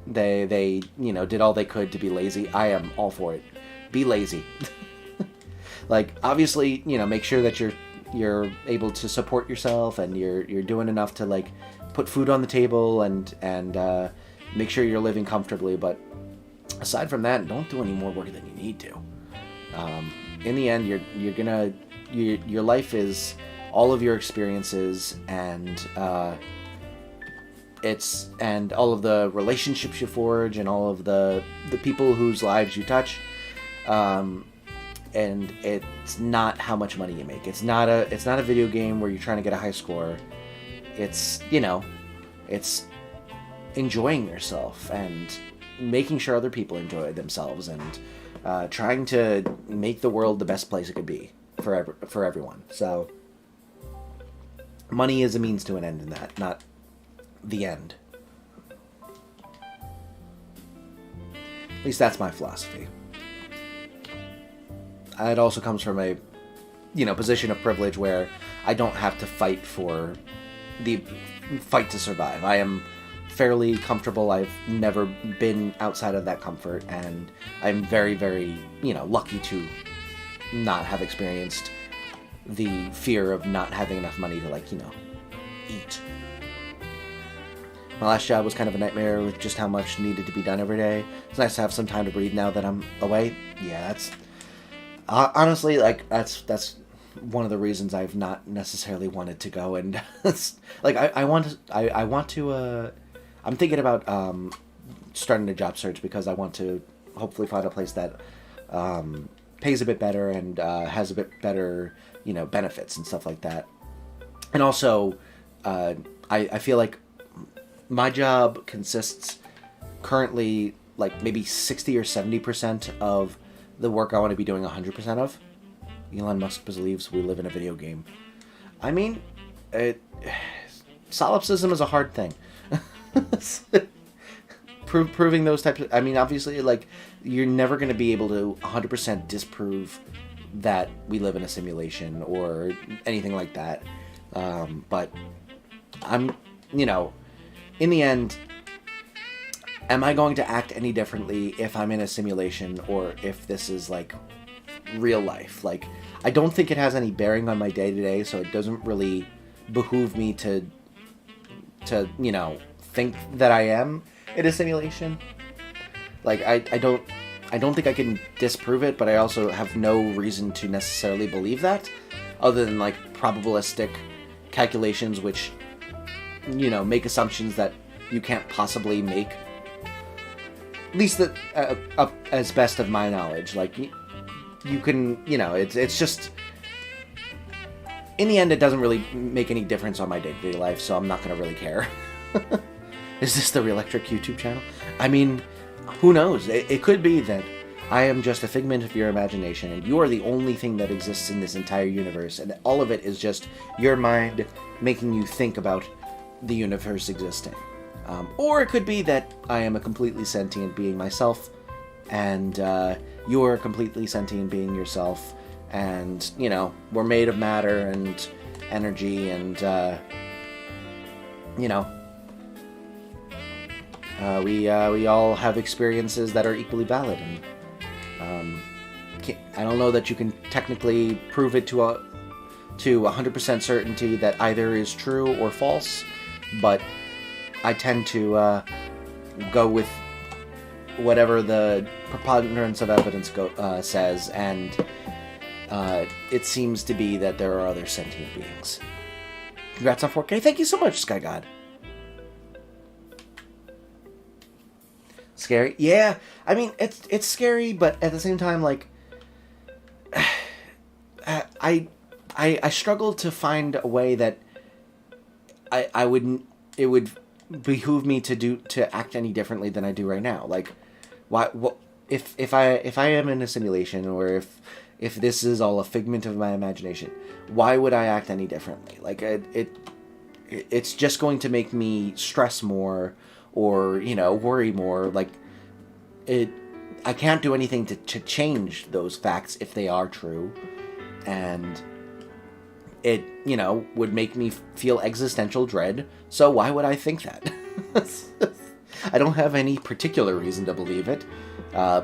they you know, did all they could to be lazy, I am all for it. Be lazy. Like, obviously, you know, make sure that you're able to support yourself, and you're doing enough to, like, put food on the table and make sure you're living comfortably. But aside from that, don't do any more work than you need to. In the end, your life is all of your experiences, and all of the relationships you forge, and all of the people whose lives you touch. And it's not how much money you make. It's not a video game where you're trying to get a high score. It's, you know, it's enjoying yourself and making sure other people enjoy themselves, and trying to make the world the best place it could be for everyone. So money is a means to an end in that, not the end. At least that's my philosophy. It also comes from a, position of privilege where I don't have to fight to survive. I am fairly comfortable. I've never been outside of that comfort, and I'm very, very, lucky to not have experienced the fear of not having enough money to, eat. My last job was kind of a nightmare with just how much needed to be done every day. It's nice to have some time to breathe now that I'm away. Yeah, that's... honestly, that's one of the reasons I've not necessarily wanted to go, and I'm thinking about starting a job search because I want to hopefully find a place that pays a bit better and has a bit better, benefits and stuff like that. And also, I feel like my job consists currently maybe 60 or 70% of the work I want to be doing 100% of. Elon Musk believes we live in a video game. I mean, solipsism is a hard thing. Proving those types of... I mean, obviously, you're never going to be able to 100% disprove that we live in a simulation or anything like that. But I'm, in the end, am I going to act any differently if I'm in a simulation or if this is, real life? I don't think it has any bearing on my day-to-day, so it doesn't really behoove me to think that I am in a simulation. I don't think I can disprove it, but I also have no reason to necessarily believe that, other than, probabilistic calculations which, make assumptions that you can't possibly make. At least up as best of my knowledge. You can, it's just... In the end, it doesn't really make any difference on my day-to-day life, so I'm not going to really care. Is this the ElectriCrew YouTube channel? I mean, who knows? It could be that I am just a figment of your imagination, and you are the only thing that exists in this entire universe, and all of it is just your mind making you think about the universe existing. Or it could be that I am a completely sentient being myself, and you're a completely sentient being yourself, and, we're made of matter and energy, and, we all have experiences that are equally valid, and I don't know that you can technically prove it to 100% certainty that either is true or false, but I tend to go with whatever the preponderance of evidence says, and it seems to be that there are other sentient beings. Congrats on 4K. Thank you so much, Sky God. Scary? Yeah. I mean, it's scary, but at the same time, I struggle to find a way that it would behoove me to act any differently than I do right now. If I am in a simulation, or if this is all a figment of my imagination, why would I act any differently? It's just going to make me stress more, or worry more. I can't do anything to change those facts if they are true, and it would make me feel existential dread. So why would I think that? I don't have any particular reason to believe it.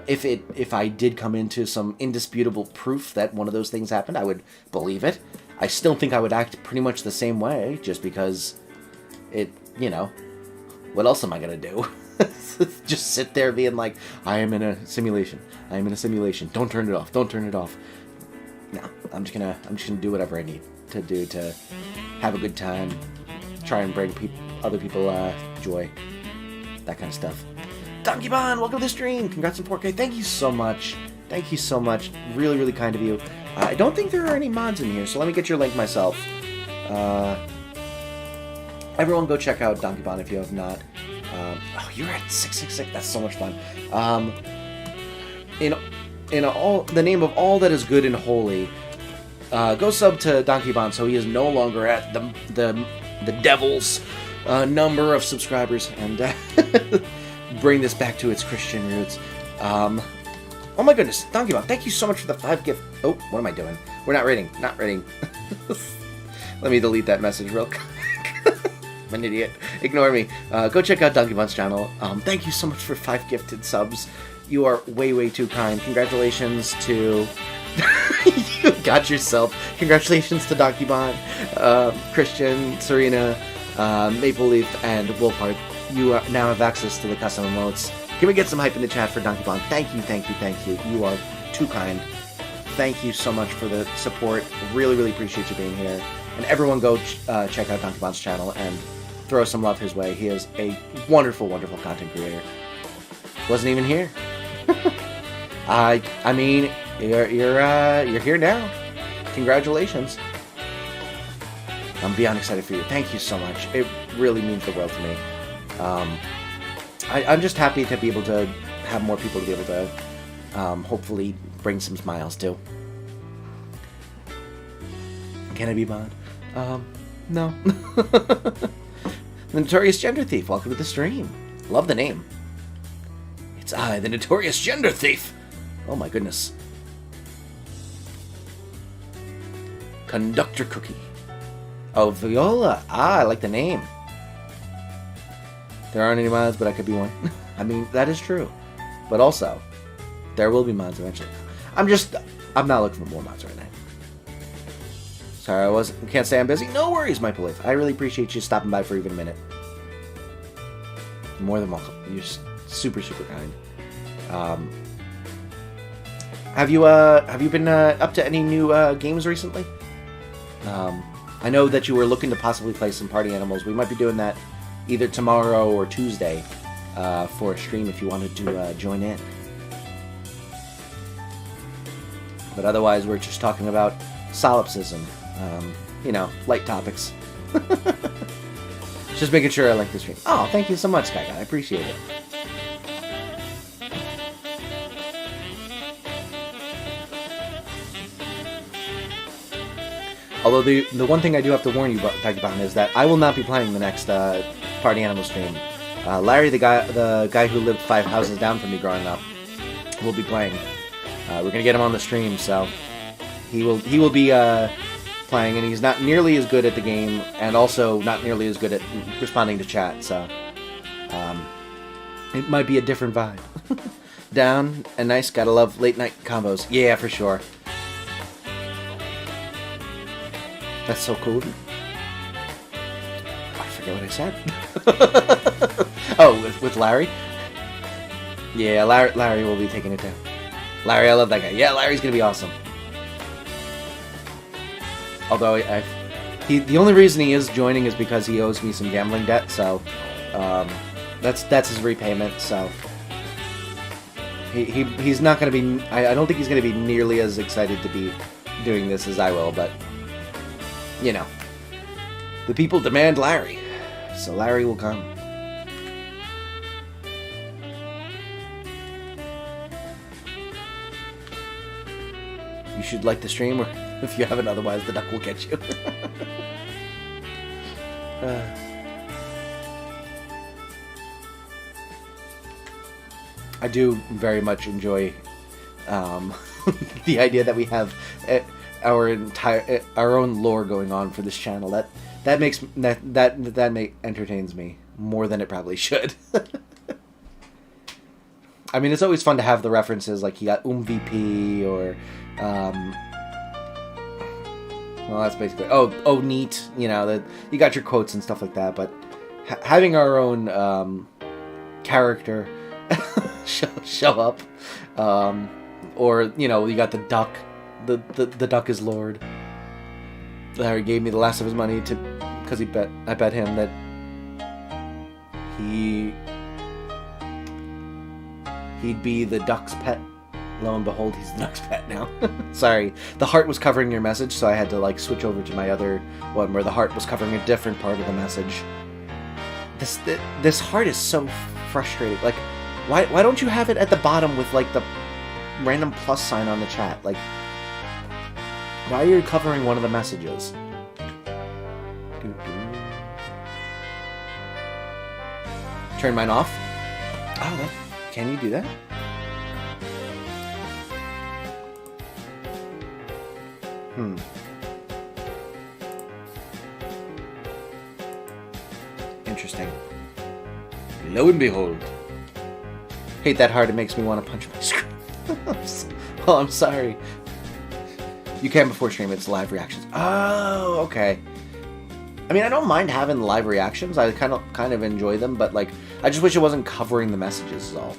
If I did come into some indisputable proof that one of those things happened, I would believe it. I still think I would act pretty much the same way, just because what else am I gonna do? Just sit there being like, I am in a simulation. I am in a simulation. Don't turn it off. Don't turn it off. No, I'm just gonna do whatever I need to do to have a good time, try and bring other people joy, that kind of stuff. Donkey Bon, welcome to the stream. Congrats on 4K. Thank you so much. Thank you so much. Really, really kind of you. I don't think there are any mods in here, so let me get your link myself. Everyone go check out Donkey Bon if you have not. Oh, you're at 666. That's so much fun. in all the name of all that is good and holy, go sub to Donkey Bond so he is no longer at the devil's number of subscribers, and bring this back to its Christian roots. Oh my goodness, Donkey Bond, thank you so much for the 5 gift. Oh, what am I doing? We're not rating. Not rating. Let me delete that message real quick. I'm an idiot. Ignore me. Go check out Donkey Bond's channel. Thank you so much for 5 gifted subs. You are way, way too kind. Congratulations to... You got yourself. Congratulations to Donkey Bond, Christian, Serena, Maple Leaf, and Wolfheart. You now have access to the custom emotes. Can we get some hype in the chat for Donkey Bond? Thank you, thank you, thank you. You are too kind. Thank you so much for the support. Really, really appreciate you being here. And everyone go check out Donkey Bond's channel and throw some love his way. He is a wonderful, wonderful content creator. Wasn't even here. I mean, you're here now. Congratulations. I'm beyond excited for you. Thank you so much. It really means the world to me. I'm just happy to be able to have more people to be able to hopefully bring some smiles to. Can I be Bond? No. The Notorious Gender Thief, welcome to the stream. Love the name. It's I, the Notorious Gender Thief. Oh my goodness. Conductor Cookie. Oh, Viola. Ah, I like the name. There aren't any mods, but I could be one. I mean, that is true. But also, there will be mods eventually. I'm not looking for more mods right now. Sorry, can't say I'm busy. No worries, my Leaf. I really appreciate you stopping by for even a minute. More than welcome. You're super, super kind. Have you been up to any new games recently? I know that you were looking to possibly play some Party Animals. We might be doing that either tomorrow or Tuesday for a stream if you wanted to join in. But otherwise, we're just talking about solipsism. You know, light topics. Just making sure I like the stream. Oh, thank you so much, Sky Guy. I appreciate it. Although the one thing I do have to warn you about is that I will not be playing the next Party Animal stream. Larry, the guy who lived 5 houses down from me growing up, will be playing. We're gonna get him on the stream, so he will be playing, and he's not nearly as good at the game, and also not nearly as good at responding to chat. So it might be a different vibe. Down and nice. Gotta love late night combos. Yeah, for sure. That's so cool. I forget what I said. Oh, with Larry? Yeah, Larry will be taking it down. Larry, I love that guy. Yeah, Larry's gonna be awesome. Although the only reason he is joining is because he owes me some gambling debt. So that's his repayment. So he's not gonna be. I don't think he's gonna be nearly as excited to be doing this as I will, but. You know, the people demand Larry, so Larry will come. You should like the stream, or if you haven't, otherwise the duck will get you. I do very much enjoy the idea that we have our own lore going on for this channel. That entertains me more than it probably should. I mean, it's always fun to have the references, like he got VP or well, that's basically oh neat, you know, that you got your quotes and stuff like that, but having our own character show up, or you know, you got the duck. The duck is Lord. Larry gave me the last of his money because I bet him that he'd be the duck's pet. Lo and behold, he's the duck's pet now. Sorry, the heart was covering your message, so I had to like switch over to my other one where the heart was covering a different part of the message. This heart is so frustrating. Like, why don't you have it at the bottom with like random plus sign on the chat? Like, why are you covering one of the messages? Turn mine off? Oh, can you do that? Interesting. Lo and behold. Hate that hard, it makes me want to punch my screen. Well, I'm sorry. You can before stream, it's live reactions. Oh, okay. I mean, I don't mind having live reactions. I kind of enjoy them, but like, I just wish it wasn't covering the messages is all.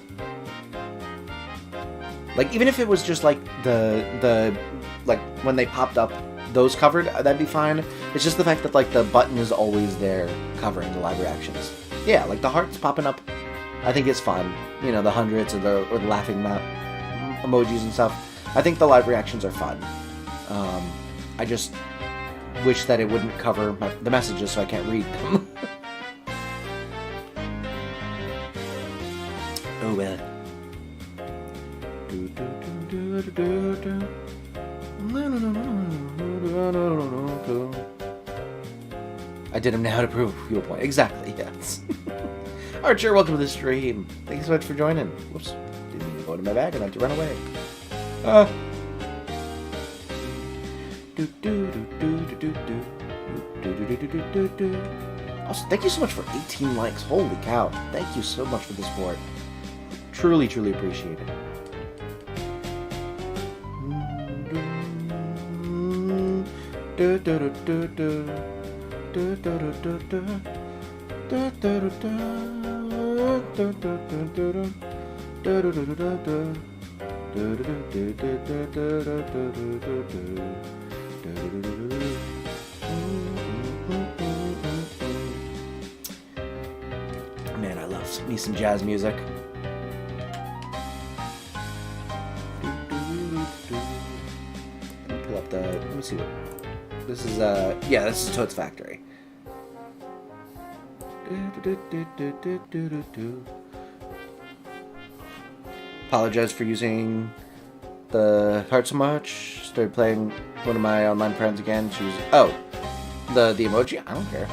Like, even if it was just like the like when they popped up, those covered, that'd be fine. It's just the fact that like the button is always there covering the live reactions. Yeah, like the hearts popping up, I think it's fun. You know, the hundreds or the laughing emojis and stuff. I think the live reactions are fun. I just wish that it wouldn't cover the messages so I can't read them. Oh well. I did him now to prove a point. Exactly, yes. Archer, welcome to the stream. Thank you so much for joining. Whoops. Didn't even go into my bag and I had to run away. Also, thank you so much for 18 likes. Holy cow. Thank you so much for the support. Truly, truly appreciate it. Man, I love me some jazz music. Pull up the. Let me see what. This is yeah, this is Toad's Factory. Apologize for using the heart so much. Started playing one of my online friends again. She was the emoji. I don't care.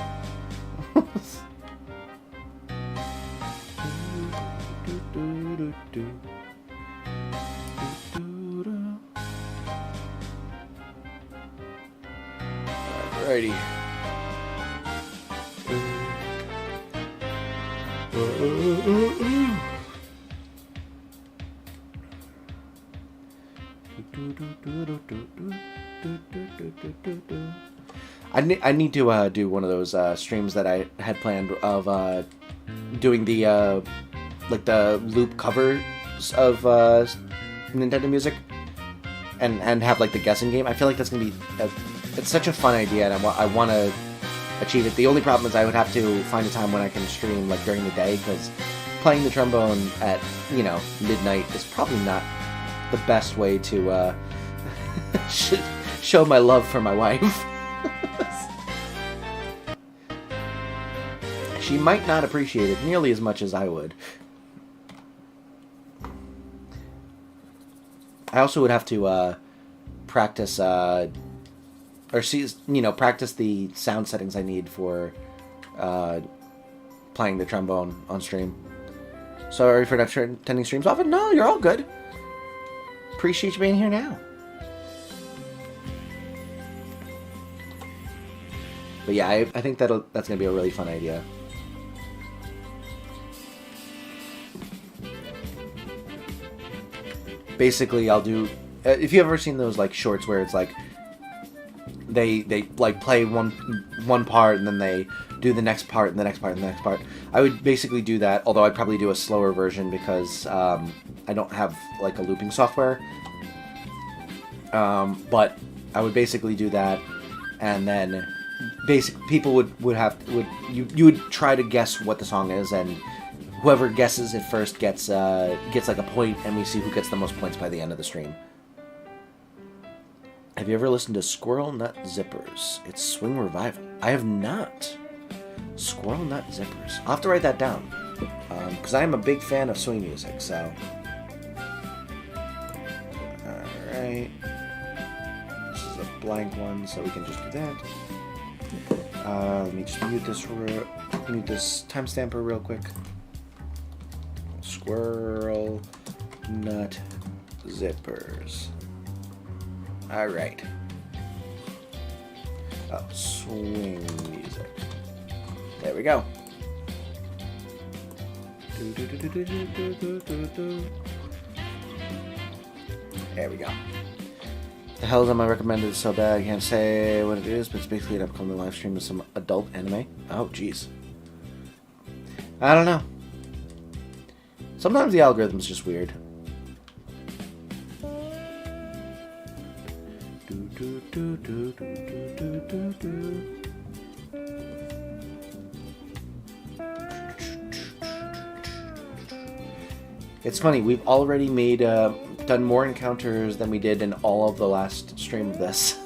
Alrighty. I need to do one of those streams that I had planned of doing the like the loop covers of Nintendo music and have like the guessing game. I feel like that's gonna be it's such a fun idea, and I want to achieve it. The only problem is I would have to find a time when I can stream like during the day, because playing the trombone at, you know, midnight is probably not the best way to show my love for my wife. She might not appreciate it nearly as much as I would. I also would have to practice practice the sound settings I need for playing the trombone on stream. Sorry for not attending streams often. No, you're all good. Appreciate you being here now. But yeah, I think that's gonna be a really fun idea. Basically, I'll do. If you've ever seen those like shorts where it's like they like play one part and then they do the next part and the next part and the next part. I would basically do that, although I'd probably do a slower version because I don't have like a looping software. But I would basically do that, and then people would you would try to guess what the song is, and whoever guesses it first gets like a point, and we see who gets the most points by the end of the stream. Have you ever listened to Squirrel Nut Zippers? It's Swing Revival. I have not. Squirrel Nut Zippers. I'll have to write that down, because I am a big fan of swing music, so. blank one, so we can just do that. Let me just mute this timestamper real quick. Squirrel nut zippers. Alright. Oh, swing music. There we go. There we go. The hell is on my recommended so bad I can't say what it is, but it's basically an upcoming live stream of some adult anime. Oh, jeez. I don't know. Sometimes the algorithm's just weird. It's funny, we've already made done more encounters than we did in all of the last stream of this.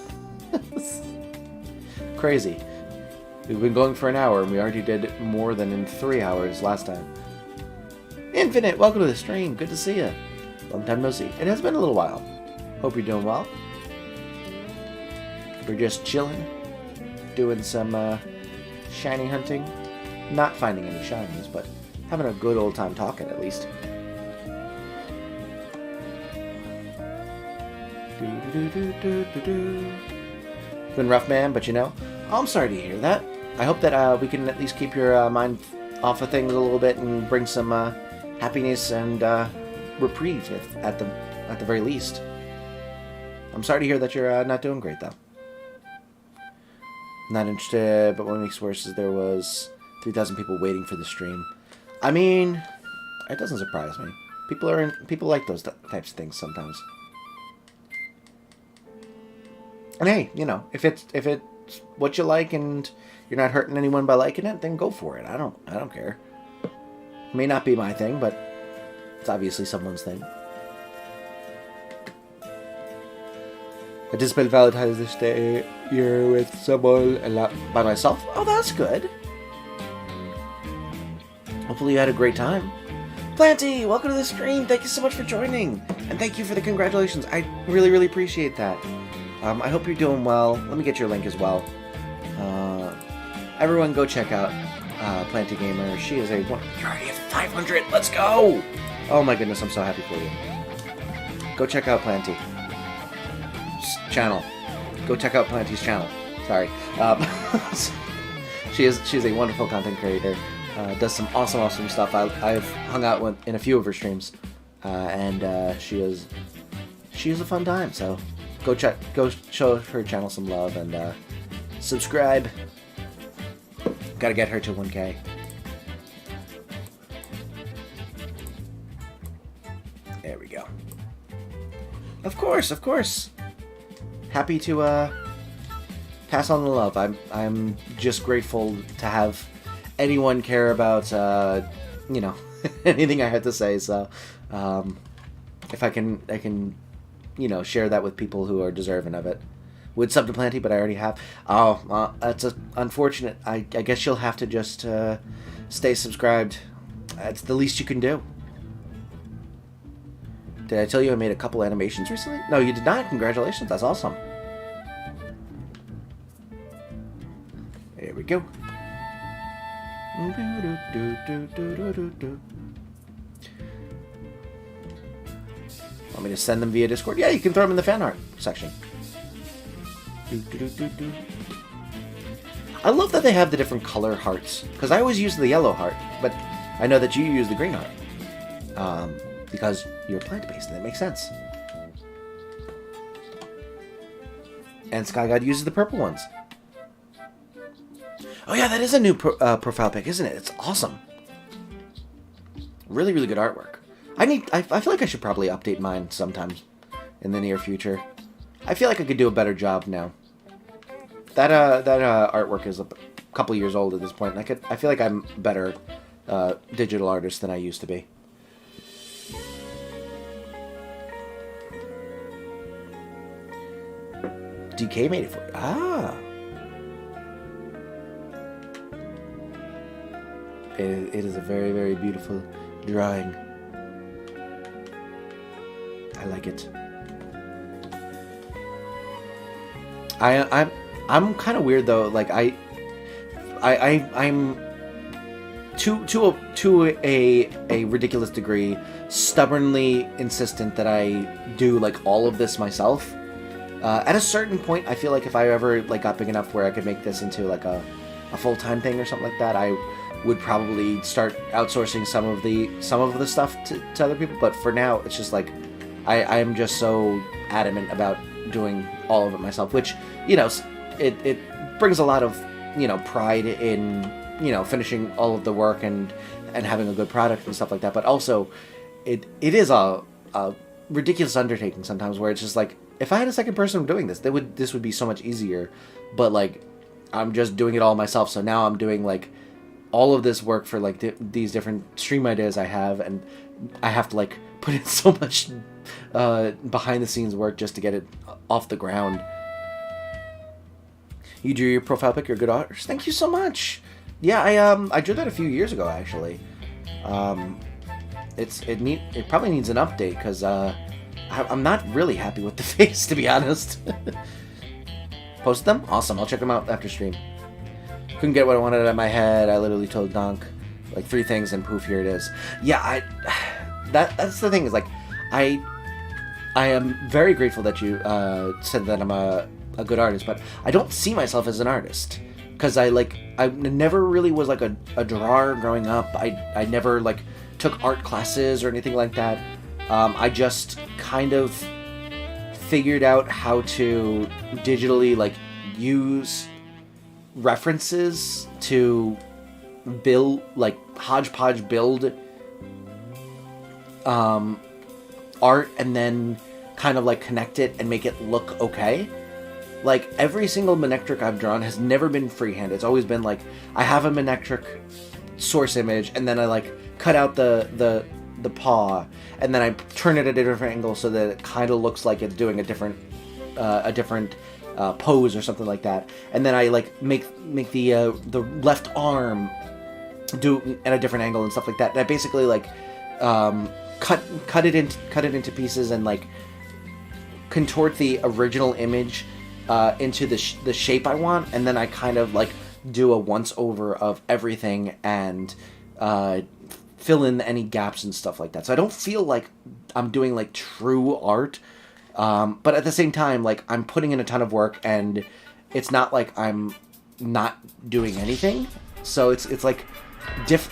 Crazy. We've been going for an hour and we already did more than in 3 hours last time. Infinite, welcome to the stream. Good to see you. Long time no see. It has been a little while. Hope you're doing well. We're just chilling, doing some shiny hunting. Not finding any shinies, but having a good old time talking at least. It's been rough, man, but you know, I'm sorry to hear that. I hope that we can at least keep your mind off of things a little bit and bring some happiness and reprieve at the very least. I'm sorry to hear that you're not doing great, though. Not interested, but what makes worse is there was 3,000 people waiting for the stream. I mean, it doesn't surprise me. People like those types of things sometimes. And hey, you know, if it's what you like and you're not hurting anyone by liking it, then go for it. I don't care. It may not be my thing, but it's obviously someone's thing. I just spent Valentine's Day here with someone and not by myself. Oh, that's good. Hopefully you had a great time. Planty, welcome to the stream. Thank you so much for joining. And thank you for the congratulations. I really, really appreciate that. I hope you're doing well. Let me get your link as well. Everyone go check out Planty Gamer. She is a... You're already at 500. Let's go! Oh my goodness, I'm so happy for you. Go check out Planty. Channel. Go check out Planty's channel. Sorry. She's a wonderful content creator. Does some awesome stuff. I've hung out in a few of her streams, and she is a fun time. So go show her channel some love and subscribe. Gotta get her to 1K. There we go. Of course. Happy to pass on the love. I'm just grateful to have anyone care about you know, anything I had to say. So if I can you know, share that with people who are deserving of it. Would sub to Planty, but I already have. Oh, that's unfortunate. I guess you'll have to just stay subscribed. That's the least you can do. Did I tell you I made a couple animations recently? No, you did not. Congratulations. That's awesome. There we go. Want me to send them via Discord? Yeah, you can throw them in the fan art section. I love that they have the different color hearts, because I always use the yellow heart, but I know that you use the green heart. Because you're plant-based, and that makes sense. And Sky God uses the purple ones. Oh yeah, that is a new profile pic, isn't it? It's awesome. Really, really good artwork. I feel like I should probably update mine sometime in the near future. I feel like I could do a better job now. That artwork is a couple years old at this point, and I feel like I'm a better digital artist than I used to be. DK made it for you. Ah. It is a very, very beautiful drawing. I like it. I'm kind of weird though. Like I'm to a ridiculous degree stubbornly insistent that I do like all of this myself. At a certain point, I feel like if I ever like got big enough where I could make this into like a full-time thing or something like that, I would probably start outsourcing some of the stuff to other people. But for now, it's just like I'm just so adamant about doing all of it myself, which, you know, it brings a lot of, you know, pride in, you know, finishing all of the work and having a good product and stuff like that. But also, it is a ridiculous undertaking sometimes, where it's just like, if I had a second person doing this, this would be so much easier. But like, I'm just doing it all myself. So now I'm doing like all of this work for like these different stream ideas I have, and I have to like put in so much behind the scenes work just to get it off the ground. You drew your profile pic. You're a good artist. Thank you so much. Yeah, I drew that a few years ago actually. It probably needs an update because I'm not really happy with the face, to be honest. Posted them? Awesome. I'll check them out after stream. Couldn't get what I wanted out of my head. I literally told Donk like 3 things and poof, here it is. Yeah, that's the thing, is like I am very grateful that you said that I'm a good artist, but I don't see myself as an artist. Because I never really was like a drawer growing up. I never like took art classes or anything like that. I just kind of figured out how to digitally like use references to build, like hodgepodge build art, and then kind of like connect it and make it look okay. Like, every single Manectric I've drawn has never been freehand. It's always been like, I have a Manectric source image, and then I like cut out the paw, and then I turn it at a different angle so that it kind of looks like it's doing a different pose or something like that. And then I like make the left arm do at a different angle and stuff like that. And I basically like cut it into pieces and like contort the original image into the shape I want, and then I kind of like do a once over of everything and fill in any gaps and stuff like that. So I don't feel like I'm doing like true art, but at the same time, like, I'm putting in a ton of work, and it's not like I'm not doing anything. So it's like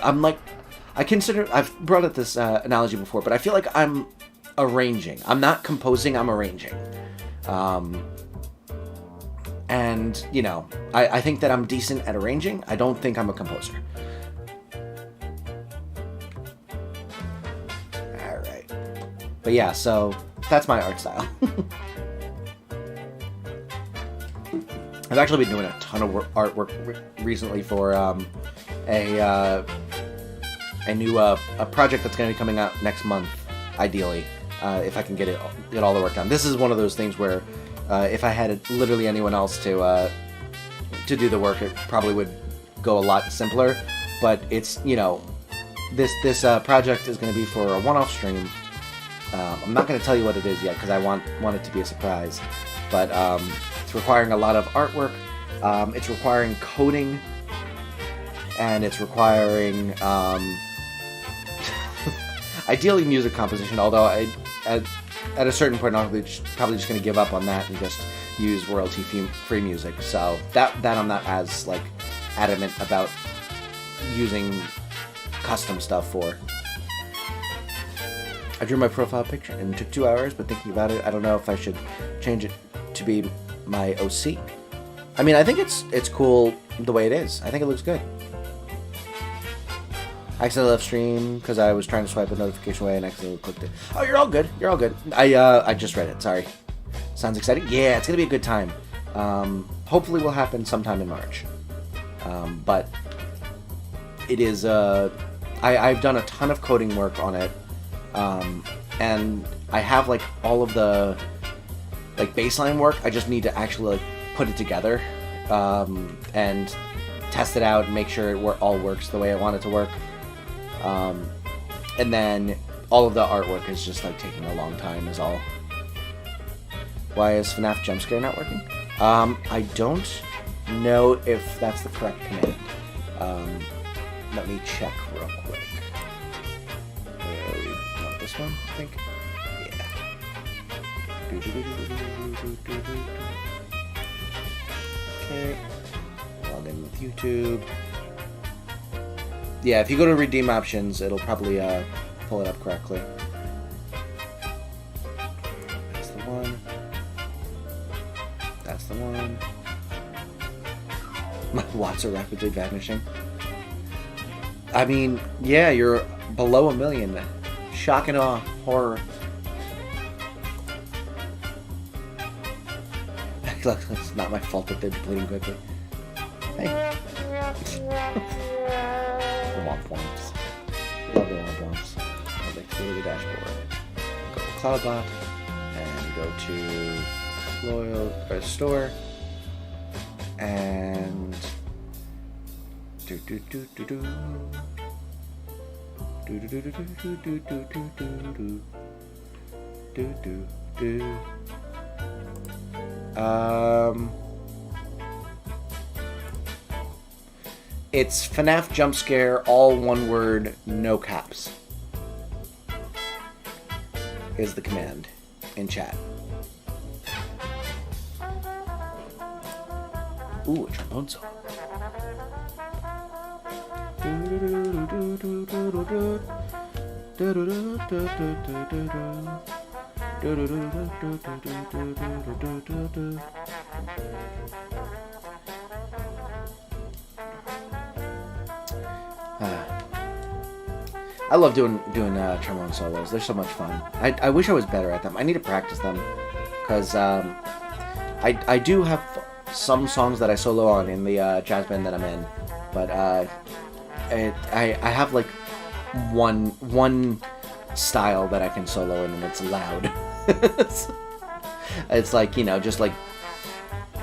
I'm like, I've brought up this analogy before, but I feel like I'm arranging. I'm not composing, I'm arranging. And, you know, I think that I'm decent at arranging. I don't think I'm a composer. Alright. But yeah, so that's my art style. I've actually been doing a ton of artwork recently for a new project that's going to be coming out next month, ideally, if I can get all the work done. This is one of those things where if I had literally anyone else to do the work, it probably would go a lot simpler. But it's, you know, this project is going to be for a one-off stream. I'm not going to tell you what it is yet because I want it to be a surprise. But it's requiring a lot of artwork. It's requiring coding, and it's requiring ideally music composition. Although at a certain point, I'm probably just going to give up on that and just use royalty-free music. So that I'm not as like adamant about using custom stuff for. I drew my profile picture and it took 2 hours, but thinking about it, I don't know if I should change it to be my OC. I mean, I think it's cool the way it is. I think it looks good. I accidentally left stream because I was trying to swipe a notification away and accidentally clicked it. Oh, you're all good. You're all good. I just read it. Sorry. Sounds exciting. Yeah, it's gonna be a good time. Hopefully, will happen sometime in March. But it is. I've done a ton of coding work on it, and I have like all of the like baseline work. I just need to actually like put it together and test it out and make sure it all works the way I want it to work. And then all of the artwork is just like taking a long time is all. Why is FNAF jump scare not working? I don't know if that's the correct command. Let me check real quick. We want this one, I think? Yeah. Okay. Log in with YouTube. Yeah, if you go to redeem options, it'll probably pull it up correctly. That's the one. That's the one. My watts are rapidly vanishing. I mean, yeah, you're below 1 million. Shock and awe. Horror. Look, it's not my fault that they're depleting quickly. Hey. Womp womps. Love the womp womps. I'll go to the dashboard. Go to Cloudbot. And go to store. And... It's FNAF jump scare, all one word, no caps. Is the command in chat. Ooh, a trombone solo. I love doing trombone solos. They're so much fun. I wish I was better at them. I need to practice them because I do have some songs that I solo on in the jazz band that I'm in, but I have like one style that I can solo in, and it's loud. It's like, you know, just like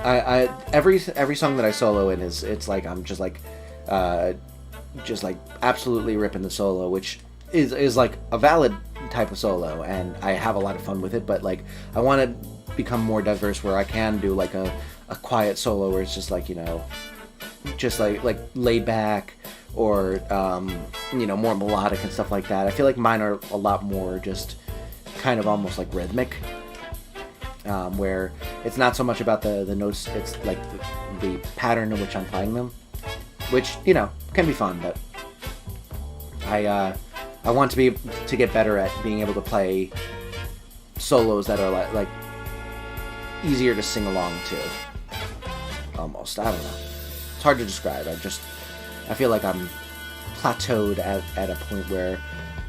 every song that I solo in it's like I'm just like absolutely ripping the solo, which is like a valid type of solo, and I have a lot of fun with it. But like I want to become more diverse, where I can do like a quiet solo where it's just like, you know, just like laid back, or you know, more melodic and stuff like that. I feel like mine are a lot more just kind of almost like rhythmic, where it's not so much about the notes, it's like the pattern in which I'm playing them, which, you know, can be fun. But I want to get better at being able to play solos that are like easier to sing along to. Almost, I don't know. It's hard to describe. I feel like I'm plateaued at a point where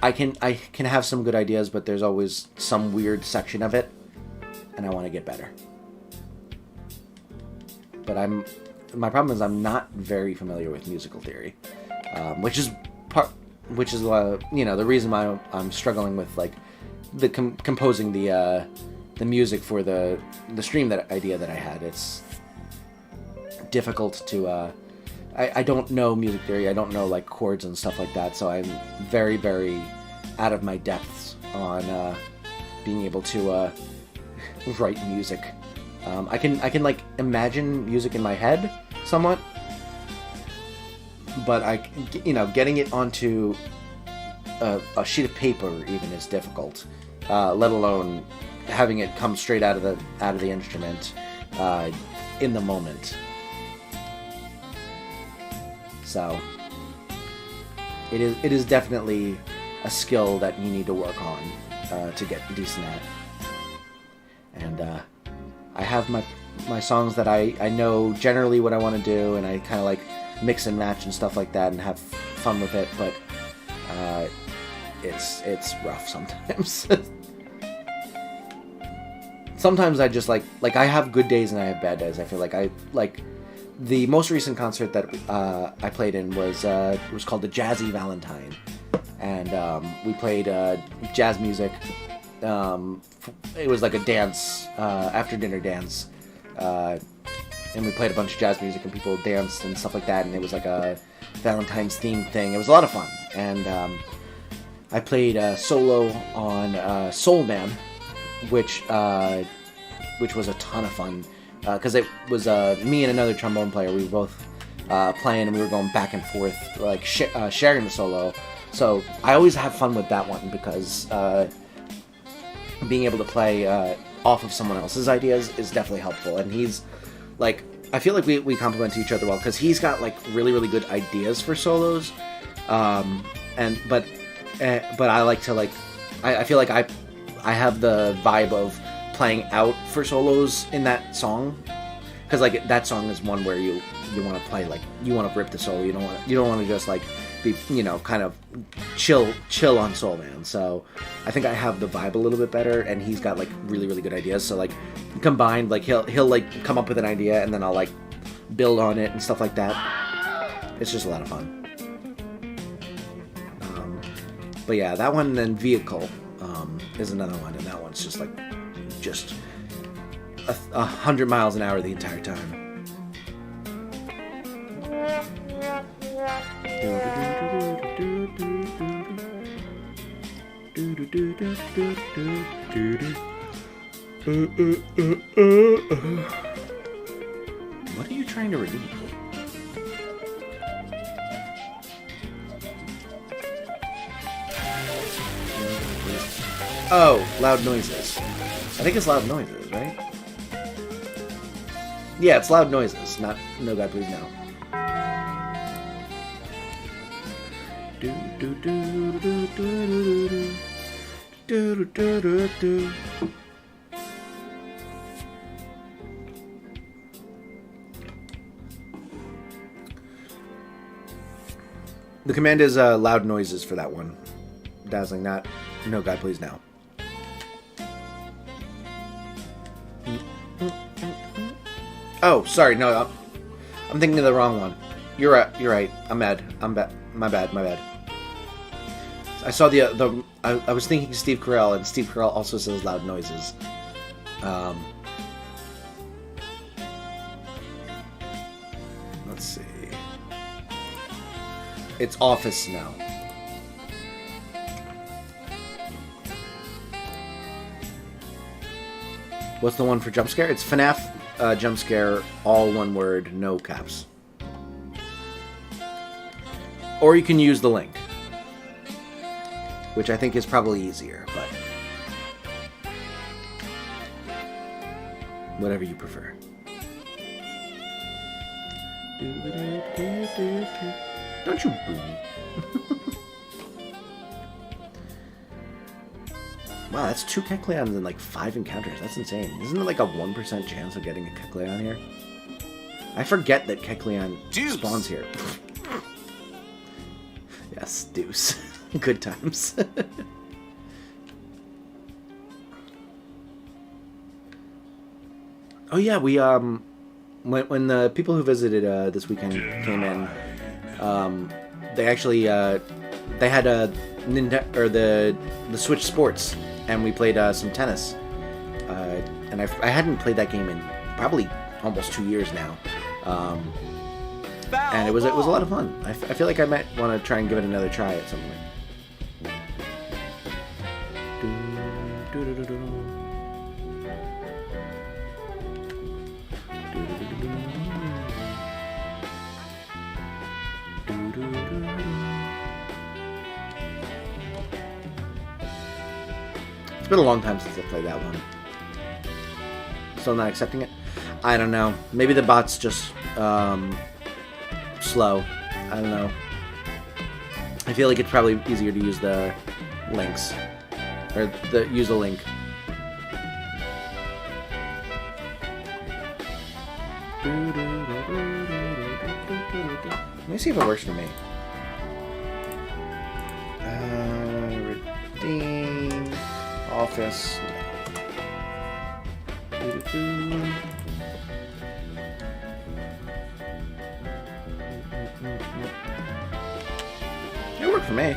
I can have some good ideas, but there's always some weird section of it, and I want to get better. But my problem is I'm not very familiar with musical theory, which is you know, the reason why I'm struggling with like the composing the music for the stream idea that I had. It's difficult to I don't know music theory. I don't know like chords and stuff like that, so I'm very, very out of my depths on being able to write music. I can like imagine music in my head somewhat, but you know, getting it onto a sheet of paper even is difficult. Let alone having it come straight out of the instrument in the moment. So it is definitely a skill that you need to work on to get decent at. And I have my songs that I know generally what I want to do, and I kind of like mix and match and stuff like that and have fun with it, but it's rough sometimes. Sometimes I just like I have good days and I have bad days. I feel like the most recent concert that I played in was called the Jazzy Valentine, and we played jazz music. It was like a dance, after dinner dance, and we played a bunch of jazz music and people danced and stuff like that, and it was like a Valentine's themed thing. It was a lot of fun, and I played solo on Soul Man, which was a ton of fun. because it was me and another trombone player. We were both playing, and we were going back and forth, like sharing the solo. So I always have fun with that one because being able to play off of someone else's ideas is definitely helpful. And he's like, I feel like we complement each other well because he's got like really good ideas for solos, but I like to like I feel like I have the vibe of playing out for solos in that song, because like that song is one where you want to play, like you want to rip the solo. You don't want to just like be, you know, kind of chill on Soul Man. So I think I have the vibe a little bit better, and he's got like really good ideas. So like combined, like he'll like come up with an idea, and then I'll like build on it and stuff like that. It's just a lot of fun. But yeah, that one, and Vehicle is another one, and that one's just like 100 miles an hour the entire time. What are you trying to redeem? Oh, loud noises. I think it's loud noises, right? Yeah, it's loud noises, not No God Please Now. The command is loud noises for that one. Dazzling, not No God Please Now. Oh, sorry, no, I'm thinking of the wrong one. You're right. I'm mad. My bad. I saw I was thinking Steve Carell, and Steve Carell also says loud noises. Let's see. It's Office now. What's the one for jump scare? It's FNAF jump scare, all one word, no caps. Or you can use the link, which I think is probably easier, but whatever you prefer. Don't you boo me. Wow, that's 2 Kecleons in like 5 encounters. That's insane. Isn't there like a 1% chance of getting a Kecleon here? I forget that Kecleon spawns here. Yes, Deuce. Good times. Oh yeah, we when the people who visited this weekend came in, they actually they had a the Switch Sports, and we played some tennis. And I hadn't played that game in probably almost 2 years now. And it was a lot of fun. I feel like I might want to try and give it another try at some point. It's been a long time since I played that one. Still not accepting it? I don't know. Maybe the bot's just slow. I don't know. I feel like it's probably easier to use the links. Or use the link. Let me see if it works for me. Redeem Office. It worked for me.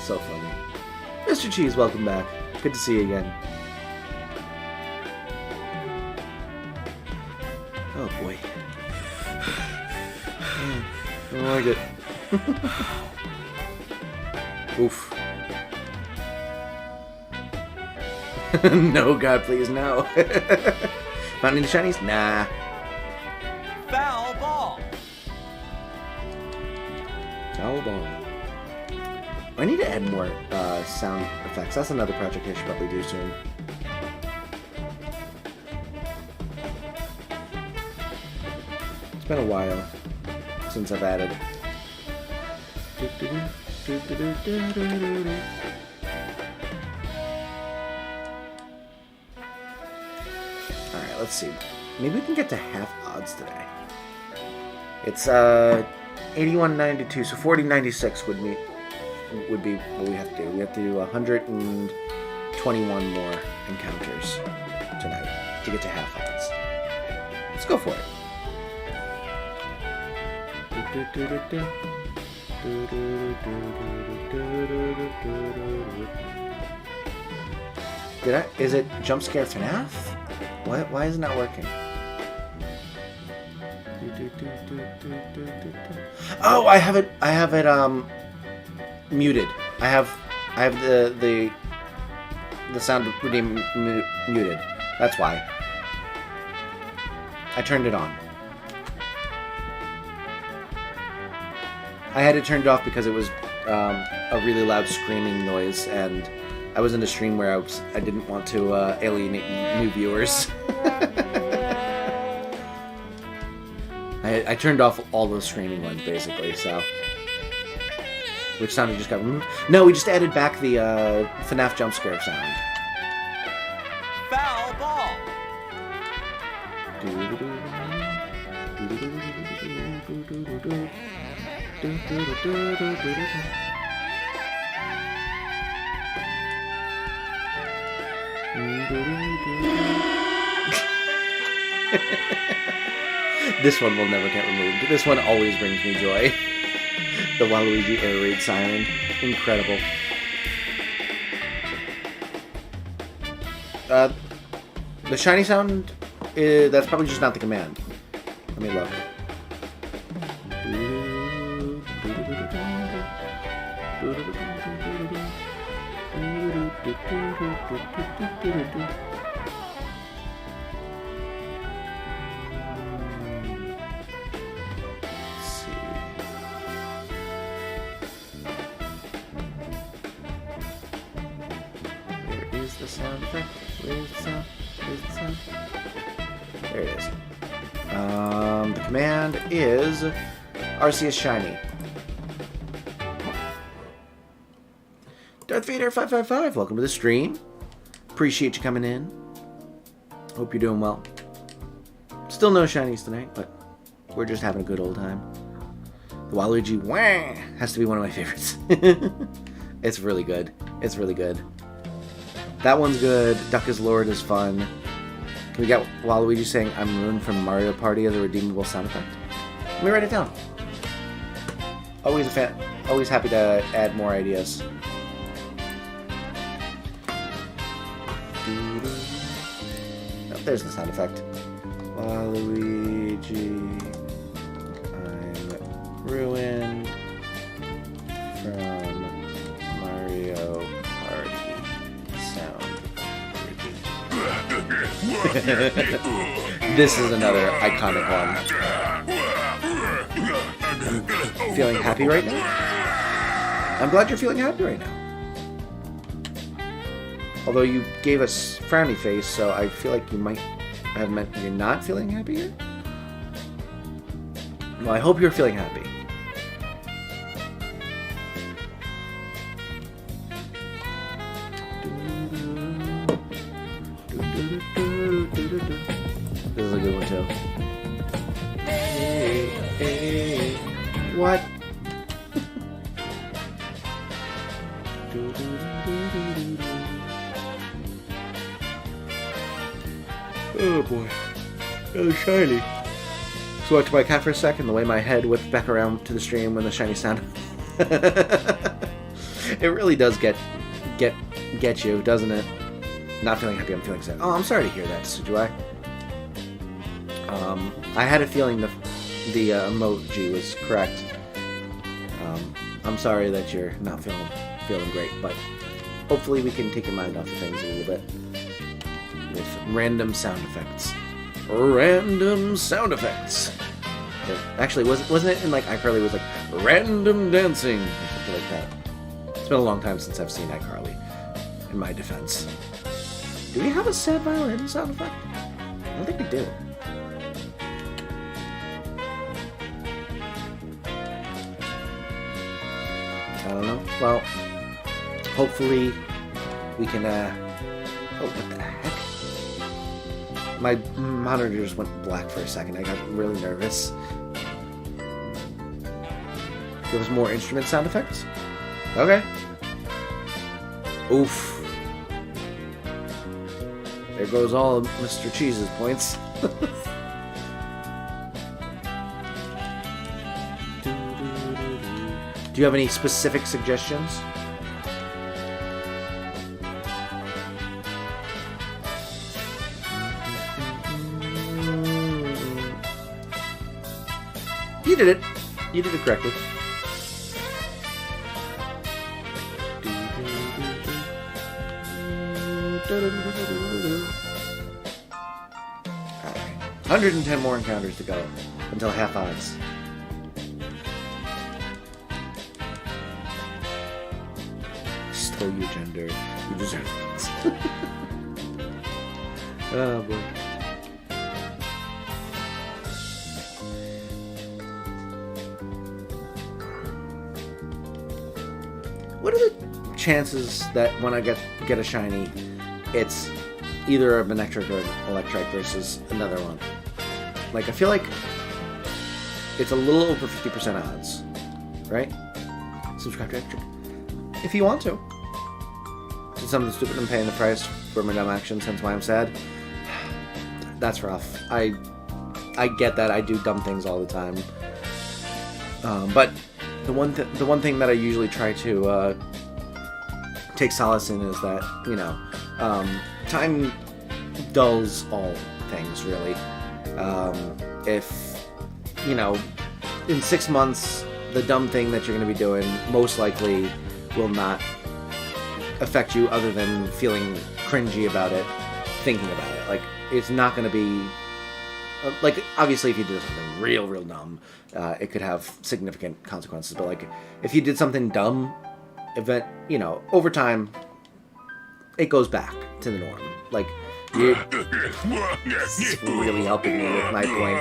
So funny. Mr. Cheese, welcome back. Good to see you again. Oh boy. I don't like it. Oof. No, God, please, no. Found any shinies? Nah. Foul ball. Foul ball. I need to add more sound effects. That's another project I should probably do soon. It's been a while since I've added. Alright, let's see. Maybe we can get to half odds today. It's 81.92, so 40.96 would be what we have to do. We have to do 121 more encounters tonight to get to half odds. Let's go for it. Is it jump scare FNAF? Why isn't that working? Oh, I have it muted. I have the sound redeem muted. That's why. I turned it on. I had it turned off because it was a really loud screaming noise, and I was in a stream where I didn't want to alienate new viewers. I turned off all those screaming ones, basically, so... Which sound we just got removed? No, we just added back the FNAF jump scare sound. Foul ball. This one will never get removed. This one always brings me joy. The Waluigi air raid siren. Incredible. The shiny sound, that's probably just not the command. Let me look. The sound effect. Where's the sound? Where's the sound? There it is. The command is Arceus Shiny. Darth Vader 555, welcome to the stream. Appreciate you coming in. Hope you're doing well. Still no shinies tonight, but we're just having a good old time. The Waluigi wah has to be one of my favorites. It's really good. It's really good. That one's good. Duck is Lord is fun. Can we get Waluigi saying I'm ruined from Mario Party as a redeemable sound effect? Let me write it down. Always a fan. Always happy to add more ideas. Oh, there's the sound effect. Waluigi, I'm ruined from Mario Party sound. This is another iconic one. I'm feeling happy right now. I'm glad you're feeling happy right now. Although you gave us frowny face, so I feel like you might have meant you're not feeling happy here. Well, I hope you're feeling happy. This is a good one too. Hey, hey, what? Oh boy, that was shiny. So I watched my cat for a second, the way my head whipped back around to the stream when the shiny sound. It really does get get you, doesn't it? Not feeling happy, I'm feeling sad. Oh, I'm sorry to hear that, Sujui. I had a feeling the emoji was correct. I'm sorry that you're not feeling great, but hopefully we can take your mind off of things a little bit with random sound effects. Random sound effects. Actually, wasn't it in like iCarly was like random dancing or something like that? It's been a long time since I've seen iCarly. In my defense, do we have a sad violin sound effect? I don't think we do. I don't know. Well, hopefully we can. Oh, what the heck? My monitor just went black for a second. I got really nervous. There was more instrument sound effects? Okay. Oof. There goes all of Mr. Cheese's points. Do you have any specific suggestions? You did it. You did it correctly. Alright. 110 more encounters to go until half odds. Stole your gender. You deserve it. Oh boy. What are the chances that when I get a shiny, it's either a Manectric or an Electric versus another one? Like, I feel like it's a little over 50% odds, right? Subscribe to Ectric if you want to. Did something stupid and paying the price for my dumb actions, hence why I'm sad. That's rough. I get that. I do dumb things all the time. But the one thing that I usually try to take solace in is that, you know, time dulls all things, really. If, you know, in 6 months, the dumb thing that you're going to be doing most likely will not affect you other than feeling cringy about it, thinking about it. Like, it's not going to be... like, obviously, if you did something real dumb, it could have significant consequences. But, like, if you did something dumb, you know, over time, it goes back to the norm. Like, it's really helping me with my point.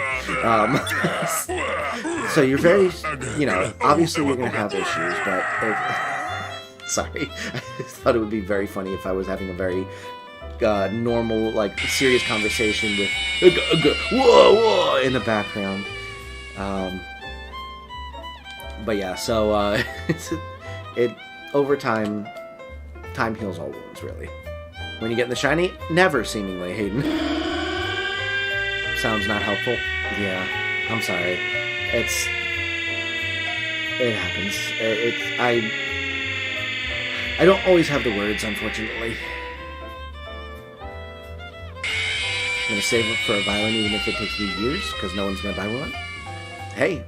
So you're very, you know, obviously you're going to have issues, but... sorry. I thought it would be very funny if I was having a very... normal, like, serious conversation with whoa in the background. But yeah, so it over time heals all wounds, really. When you get in the shiny, never seemingly, Hayden. Sounds not helpful. Yeah, I'm sorry. It happens. I don't always have the words, unfortunately. I'm going to save it for a violin even if it takes me years, because no one's going to buy one. Hey,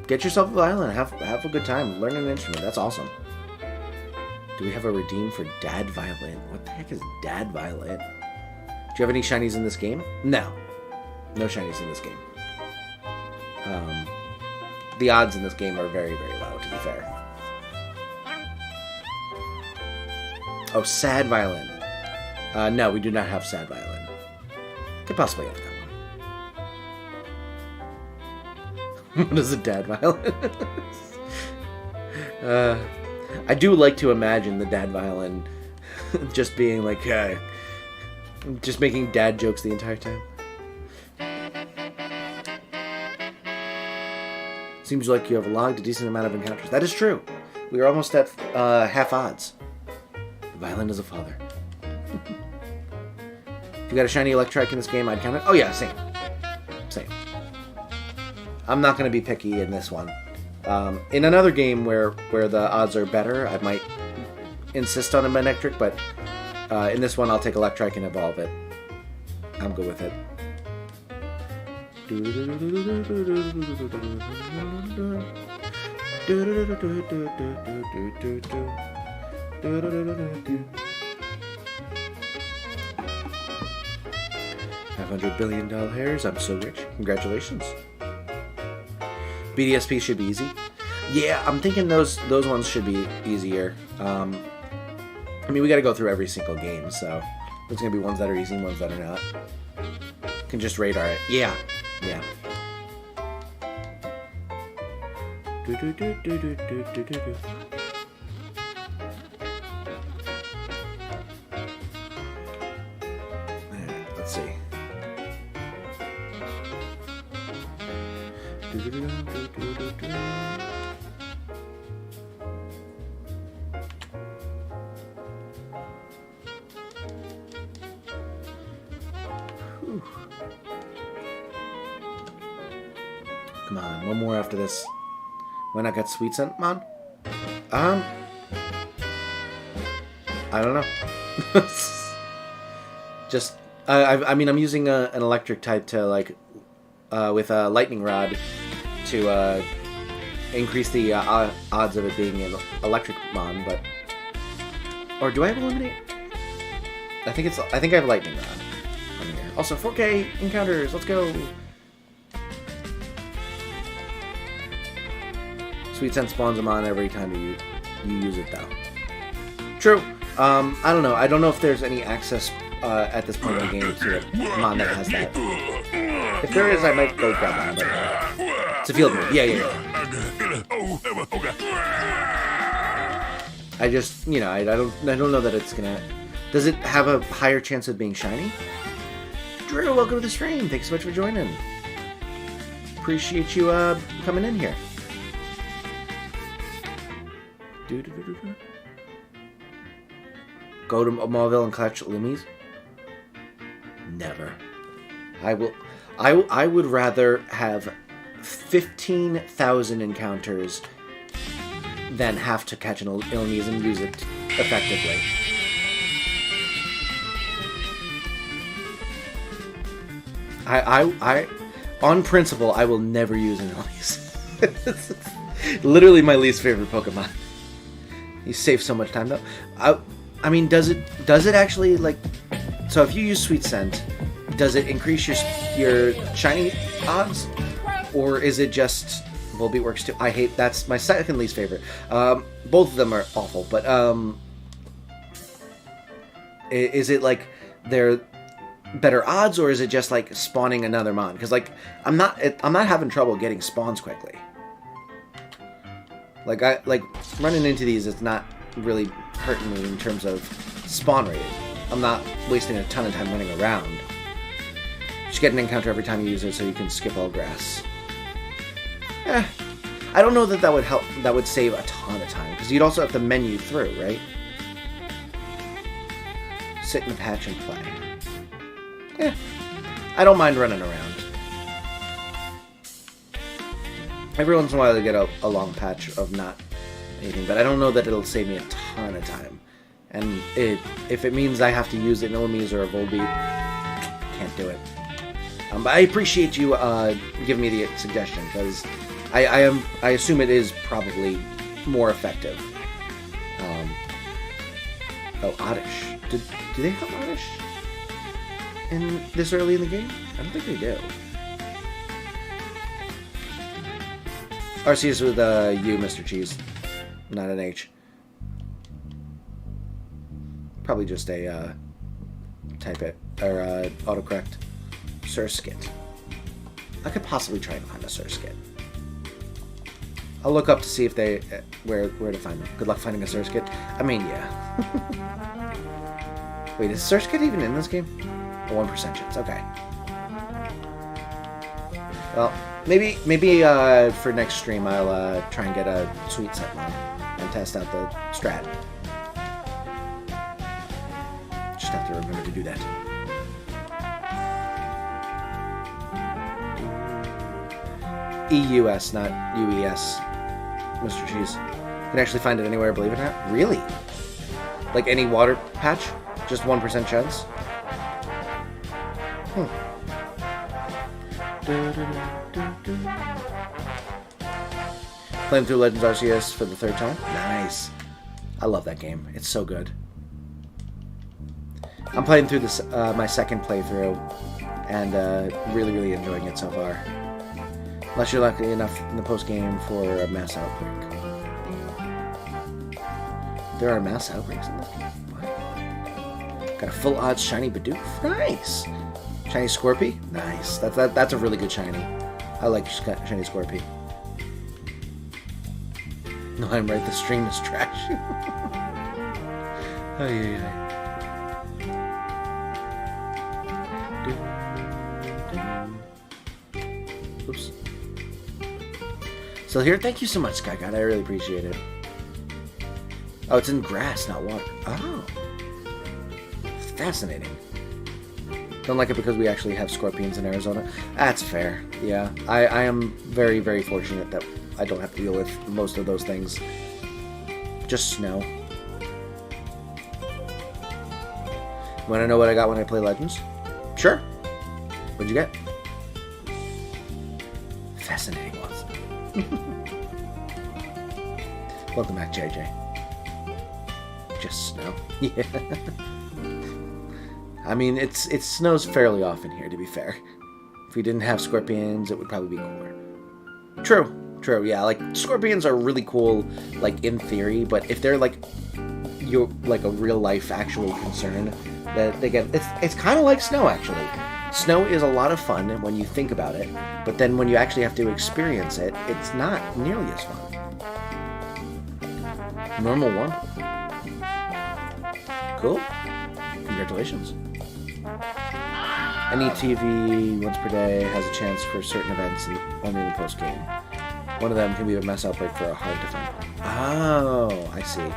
get yourself a violin. Have a good time. Learn an instrument. That's awesome. Do we have a redeem for Dad Violin? What the heck is Dad Violin? Do you have any shinies in this game? No. No shinies in this game. The odds in this game are very low, to be fair. Oh, Sad Violin. No, we do not have Sad Violin. Could possibly have that one. What is a Dad Violin? I do like to imagine the Dad Violin just being like, just making dad jokes the entire time. Seems like you have logged a decent amount of encounters. That is true. We are almost at half odds. The violin is a father. If you got a shiny Electric in this game, I'd count it. Oh yeah, same. I'm not going to be picky in this one. In another game where the odds are better, I might insist on a Manectric, but in this one I'll take Electric and evolve it. I'm good with it. $500 billion hairs. I'm so rich. Congratulations. BDSP should be easy. Yeah, I'm thinking those ones should be easier. I mean, we got to go through every single game, so there's gonna be ones that are easy and ones that are not. Can just radar it. Yeah. Yeah. Let's see. Whew. Come on, one more after this. Why not get Sweet Scent, man? I don't know. Just, I mean, I'm using an electric type to, like, with a lightning rod to increase the odds of it being an electric mon, but... Or do I have Illuminate? I think I have lightning rod on here. Also, 4K encounters, let's go! Sweet Scent spawns them on every time you use it, though. True. I don't know. I don't know if there's any access at this point in the game to a mon that has that. If there is, I might go grab one, but it's a field move. Yeah. I just, you know, I don't know that it's gonna. Does it have a higher chance of being shiny? Drew, welcome to the stream. Thanks so much for joining. Appreciate you coming in here. Go to Mauville and catch Lumies? Never. I would rather have 15,000 encounters than have to catch an Illumise and use it effectively. I on principle, I will never use an Illumise. It's literally my least favorite Pokemon. You save so much time though. I mean, does it actually, like, so if you use Sweet Scent, does it increase your shiny odds, or is it just Volbeat works too? I hate, that's my second least favorite. Both of them are awful, but is it like they're better odds, or is it just like spawning another mon? Because like I'm not having trouble getting spawns quickly. Like running into these, it's not really hurting me in terms of spawn rate. I'm not wasting a ton of time running around. Just get an encounter every time you use it, so you can skip all grass. I don't know that would help. That would save a ton of time, because you'd also have to menu through, right? Sit in the patch and play. I don't mind running around. Every once in a while I get a long patch of not anything, but I don't know that it'll save me a ton of time. And if it means I have to use an Illumise or a Volbeat, can't do it. But I appreciate you giving me the suggestion, because I assume it is probably more effective. Oh, Oddish. Do they have Oddish in this early in the game? I don't think they do. RC is with U, Mr. Cheese, not an H. Probably just a type it or autocorrect. Surskit. I could possibly try and find a Surskit. I'll look up to see if they where to find them. Good luck finding a Surskit. I mean, yeah. Wait, is Surskit even in this game? A 1% chance. Okay. Well, maybe for next stream I'll try and get a Sweet Scent one and test out the strat. Just have to remember to do that. EUS, not UES, Mr. Cheese. You can actually find it anywhere, believe it or not. Really? Like any water patch? Just 1% chance? Playing through Legends Arceus for the 3rd time. Nice. I love that game. It's so good. I'm playing through this my 2nd playthrough, and really, really enjoying it so far. Unless you're lucky enough in the post-game for a mass outbreak. There are mass outbreaks in this game. What? Got a full odds shiny Bidoof. Nice. Shiny Scorpy. Nice. That's a really good shiny. I like shiny Scorpy. No, I'm right. The stream is trash. Oh yeah. Oops. Still here? Thank you so much, Sky God. I really appreciate it. Oh, it's in grass, not water. Oh. Fascinating. Don't like it because we actually have scorpions in Arizona. That's fair. Yeah. I am very, very fortunate that I don't have to deal with most of those things. Just snow. Want to know what I got when I play Legends? Sure. What'd you get? Fascinating ones. Welcome back, JJ. Just snow. Yeah. I mean, it snows fairly often here, to be fair. If we didn't have scorpions, it would probably be cooler. True, yeah. Like, scorpions are really cool, like, in theory, but if they're, like, a real-life actual concern, that they get... It's kind of like snow, actually. Snow is a lot of fun when you think about it, but then when you actually have to experience it, it's not nearly as fun. Normal one. Cool. Congratulations. Any TV once per day has a chance for certain events only in the post-game. One of them can be a mass outbreak for a hard defend. Oh, I see.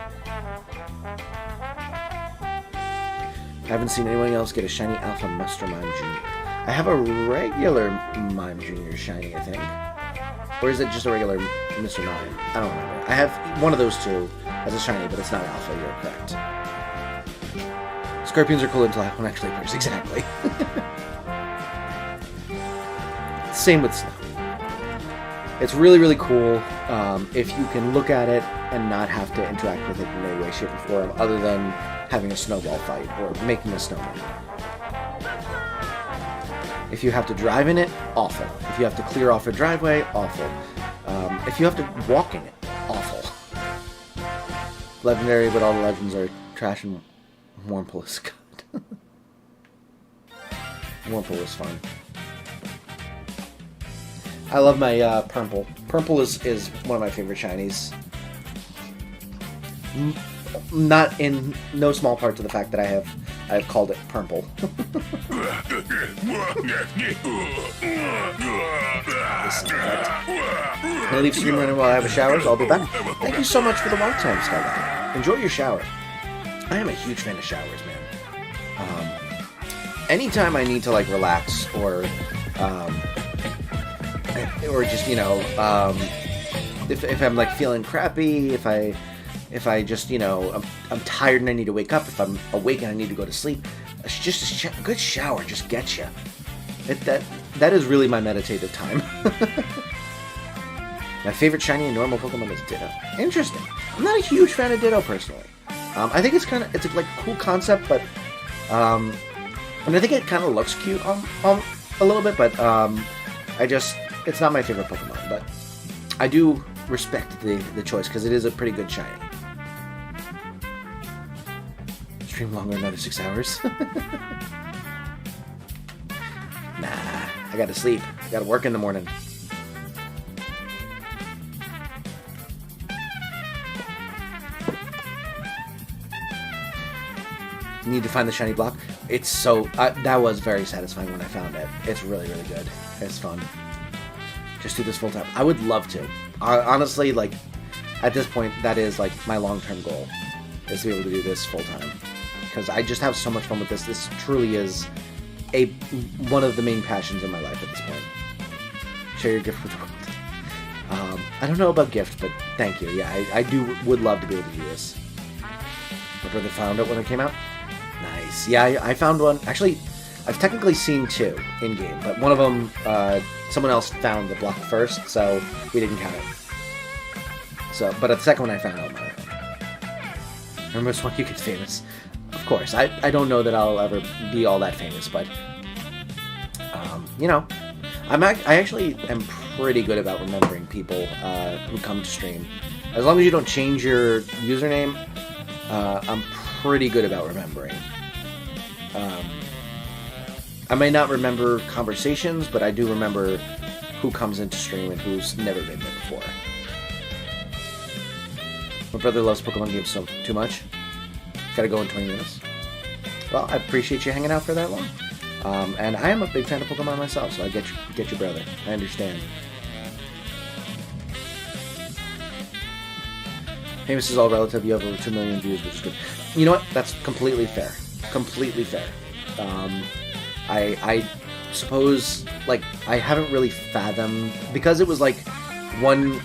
I haven't seen anyone else get a shiny Alpha Master Mime Jr. I have a regular Mime Jr. shiny, I think. Or is it just a regular Mr. Mime? I don't remember. I have one of those two as a shiny, but it's not Alpha, you're correct. Scorpions are cool until one actually appears. Exactly. Same with snow. It's really, really cool if you can look at it and not have to interact with it in any way, shape, or form other than having a snowball fight or making a snowman. If you have to drive in it, awful. If you have to clear off a driveway, awful. If you have to walk in it, awful. Legendary, but all the legends are trash, and Wurmple is good. Wurmple is fun. I love my Purple. Purple is one of my favorite shinies. Not in no small part to the fact that I've called it Purple. I'll leave stream running while I have a shower, so I'll be back. Thank you so much for the walk time, Skyline. Enjoy your shower. I am a huge fan of showers, man. Anytime I need to like relax or just if I'm like feeling crappy, if I just I'm tired and I need to wake up, if I'm awake and I need to go to sleep, just a good shower just gets you. That is really my meditative time. My favorite shiny and normal Pokemon is Ditto. Interesting. I'm not a huge fan of Ditto personally. I think it's a like cool concept, but and I think it kind of looks cute a little bit, but it's not my favorite Pokemon. But I do respect the choice because it is a pretty good shiny. Stream longer, another 6 hours. Nah, I gotta sleep. I gotta work in the morning. Need to find the shiny block. It's so... that was very satisfying when I found it. It's really, really good. It's fun. Just do this full time. I would love to. Honestly, like, at this point, that is, like, my long-term goal. Is to be able to do this full time. Because I just have so much fun with this. This truly is one of the main passions in my life at this point. Share your gift with the world. I don't know about gift, but thank you. Yeah, I would love to be able to do this. My brother found it when it came out. Nice. Yeah, I found one. Actually, I've technically seen 2 in-game, but one of them, someone else found the block first, so we didn't count it. So, but the second one I found on my own. Remember this one? You get famous. Of course. I don't know that I'll ever be all that famous, but, you know, I actually am pretty good about remembering people who come to stream. As long as you don't change your username, I'm pretty good about remembering. I may not remember conversations, but I do remember who comes into stream and who's never been there before. My brother loves Pokemon games so too much. Gotta go in 20 minutes. Well, I appreciate you hanging out for that long. And I am a big fan of Pokemon myself, so I get your brother. I understand. Famous is all relative. You have over 2 million views, which is good. You know what? That's completely fair. Completely fair. I suppose, like, I haven't really fathomed, because it was like one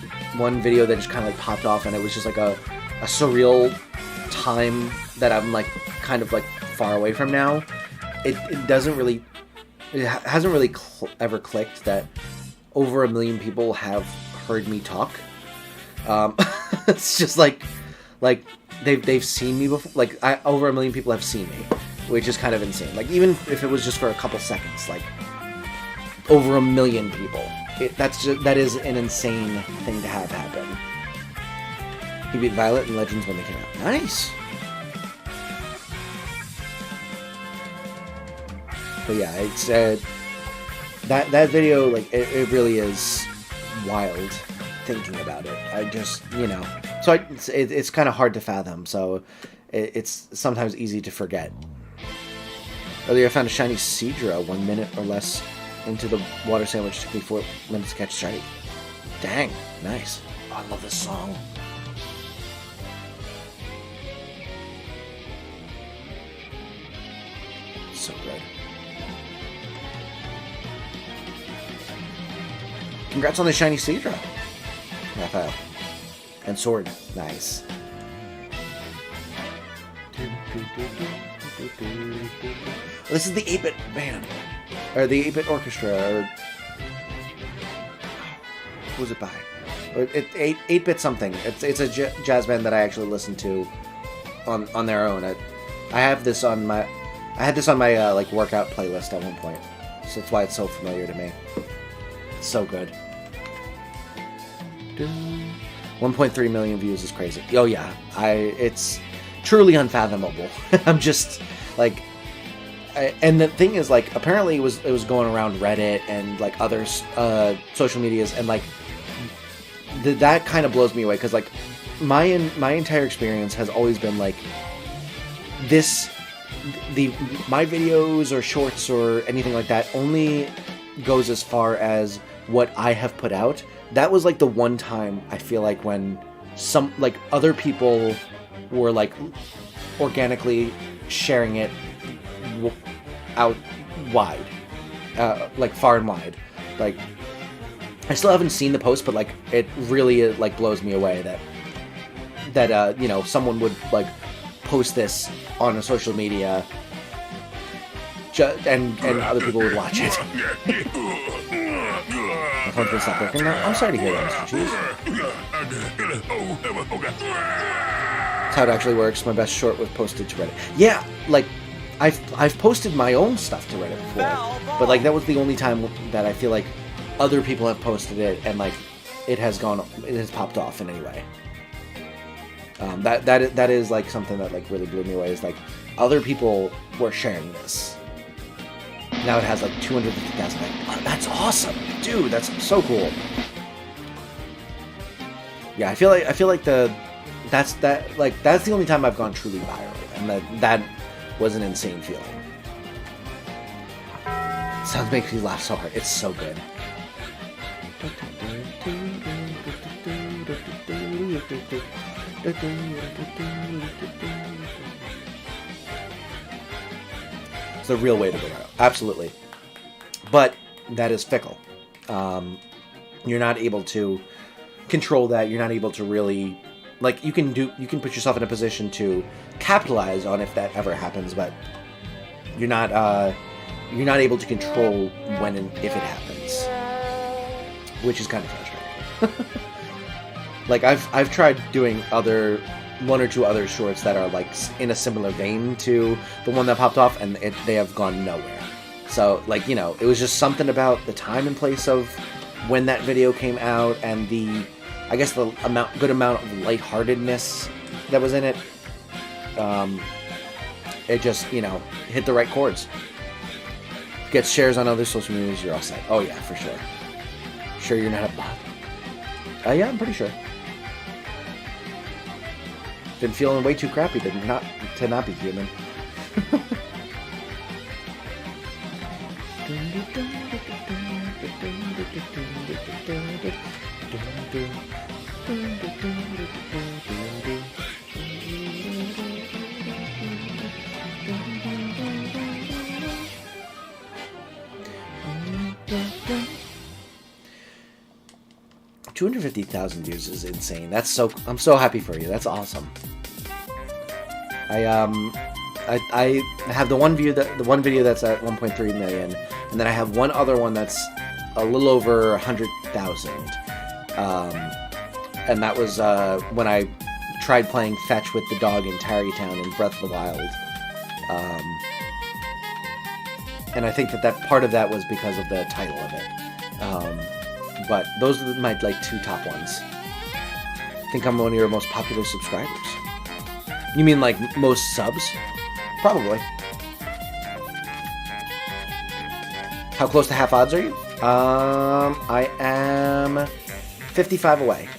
video that just kind of like popped off, and it was just like a surreal time that I'm like kind of like far away from now. It hasn't really ever clicked that over 1 million people have heard me talk. It's just like they've seen me before. Like over 1 million people have seen me, which is kind of insane. Like even if it was just for a couple seconds, like over 1 million people. That is an insane thing to have happen. He beat Violet and Legends when they came out. Nice. But yeah, it's that video, like it really is wild thinking about it. I just, you know, so it's kind of hard to fathom. So it's sometimes easy to forget. Earlier, I found a shiny Seadra 1 minute or less into the water sandwich. Took me 4 minutes to catch shiny. Dang, nice. Oh, I love this song. So good. Congrats on the shiny Seadra, Raphael. And sword. Nice. This is the 8-bit band. Or the 8-bit orchestra. Or who was it by? 8-bit something. It's a jazz band that I actually listen to on their own. I have this on my... I had this on my like workout playlist at one point. So that's why it's so familiar to me. It's so good. 1.3 million views is crazy. Oh yeah, it's truly unfathomable. I'm just like, and the thing is, like, apparently it was going around Reddit and like other social medias, and like that kind of blows me away, because like my entire experience has always been like this. My videos or shorts or anything like that only goes as far as what I have put out. That was like the one time I feel like when some like other people were like organically sharing it out wide, like far and wide. Like I still haven't seen the post, but like it really like blows me away that you know, someone would like post this on a social media and other people would watch it. My phone feels not working now. I'm sorry to hear that, Mr. Cheese. That's how it actually works. My best short was posted to Reddit. Yeah, like I've posted my own stuff to Reddit before, but like that was the only time that I feel like other people have posted it and like it has popped off in any way. That is like something that like really blew me away, is like other people were sharing this. Now it has like 250,000. Like, oh, that's awesome, dude. That's so cool. Yeah, I feel like that's the only time I've gone truly viral, and that was an insane feeling. Sounds makes me laugh so hard. It's so good. It's the real way to go out. Absolutely. But that is fickle. You're not able to control that. You're not able to really, like, you can put yourself in a position to capitalize on if that ever happens, but you're not able to control when and if it happens, which is kind of frustrating. Like I've tried doing one or two other shorts that are like in a similar vein to the one that popped off, and they have gone nowhere. So like, you know, it was just something about the time and place of when that video came out, and I guess the good amount of lightheartedness that was in it. It just, you know, hit the right chords. Get shares on other social medias, you're all set. Oh yeah, for sure. Sure you're not a bot? Yeah, I'm pretty sure. Been feeling way too crappy to not be human. $250,000 views is insane. I'm so happy for you. That's awesome. I have the one video that's at 1.3 million, and then I have one other one that's a little over 100,000. And that was when I tried playing fetch with the dog in Tarrytown in Breath of the Wild. And I think that part of that was because of the title of it. But those are my like two top ones. I think I'm one of your most popular subscribers. You mean like most subs? Probably. How close to half odds are you? I am 55 away.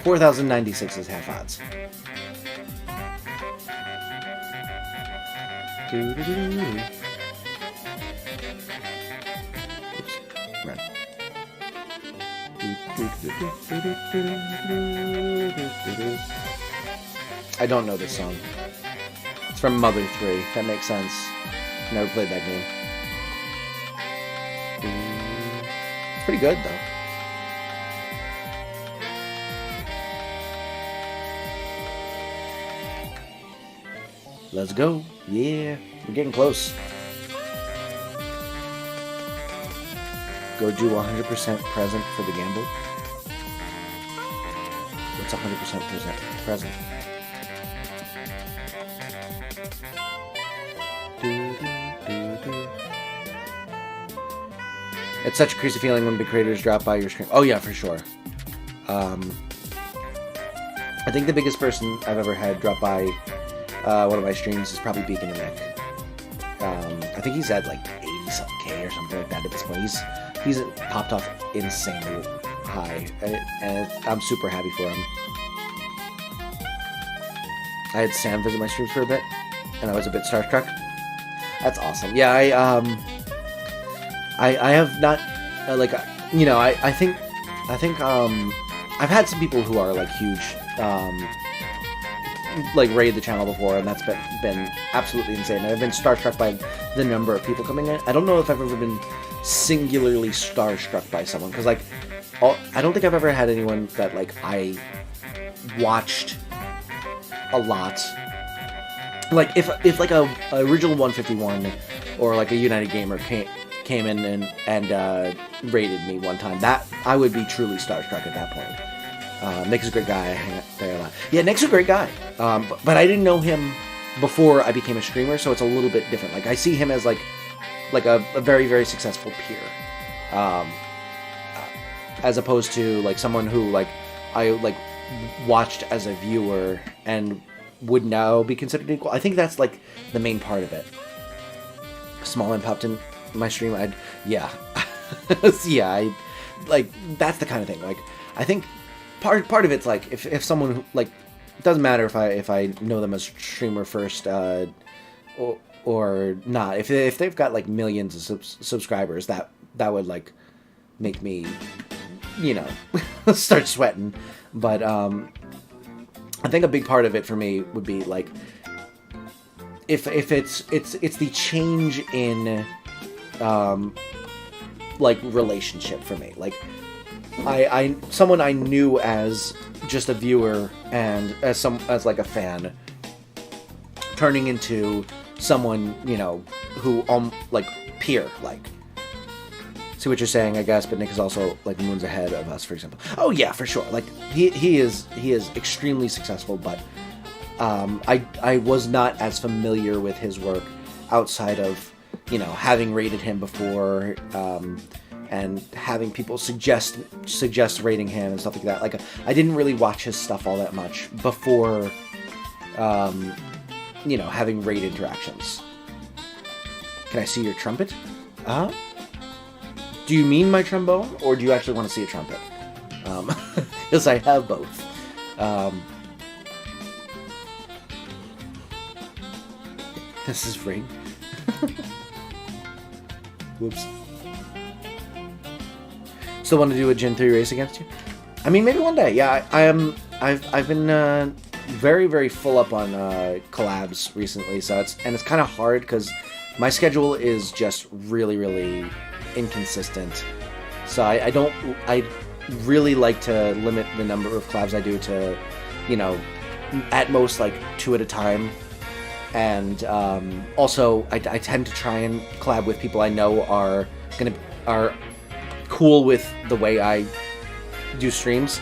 4,096 is half odds. Oops. Run. I don't know this song. It's from Mother 3. That makes sense. Never played that game. It's pretty good, though. Let's go. Yeah, we're getting close. Go do 100% present for the gamble. What's 100% present? It's such a crazy feeling when big creators drop by your stream. Oh yeah, for sure. I think the biggest person I've ever had drop by one of my streams is probably Beacon and Nick. I think he's at like 80-something K or something like that at this point. He's popped off insanely high, and I'm super happy for him. I had Sam visit my streams for a bit, and I was a bit starstruck. That's awesome. Yeah, I have not like, you know, I think I've had some people who are like huge, like raid the channel before, and that's been absolutely insane. I've been starstruck by the number of people coming in. I don't know if I've ever been singularly starstruck by someone, because like I don't think I've ever had anyone that like I watched a lot. Like if like a original 151 or like a United Gamer came in and raided me one time, that I would be truly starstruck at that point. Nick's a great guy. I hang out there a lot. Yeah, Nick's a great guy. But I didn't know him before I became a streamer, so it's a little bit different. Like I see him as like a very, very successful peer, as opposed to like someone who like I like watched as a viewer and would now be considered equal. I think that's like the main part of it. Small and popped in my stream. Yeah, like that's the kind of thing. Like I think part of it's like if someone who, like, it doesn't matter if I know them as streamer first or not. If they've got like millions of subscribers, that would like make me, you know, start sweating. But I think a big part of it for me would be like if it's the change in like relationship for me. Like someone I knew as just a viewer and as like a fan, turning into someone, you know, who like peer like. See what you're saying, I guess, but Nick is also like moons ahead of us, for example. Oh yeah, for sure. Like he is extremely successful, but I was not as familiar with his work outside of, you know, having rated him before, and having people suggest rating him and stuff like that. Like I didn't really watch his stuff all that much before, you know, having raid interactions. Can I see your trumpet? Do you mean my trombone, or do you actually want to see a trumpet? Because I have both. This is free. Whoops. Still want to do a Gen 3 race against you? I mean, maybe one day. Yeah, I've been very, very full up on collabs recently, so it's kind of hard because my schedule is just really, really inconsistent. So I really like to limit the number of collabs I do to, you know, at most like 2 at a time. And also I tend to try and collab with people I know are cool with the way I do streams.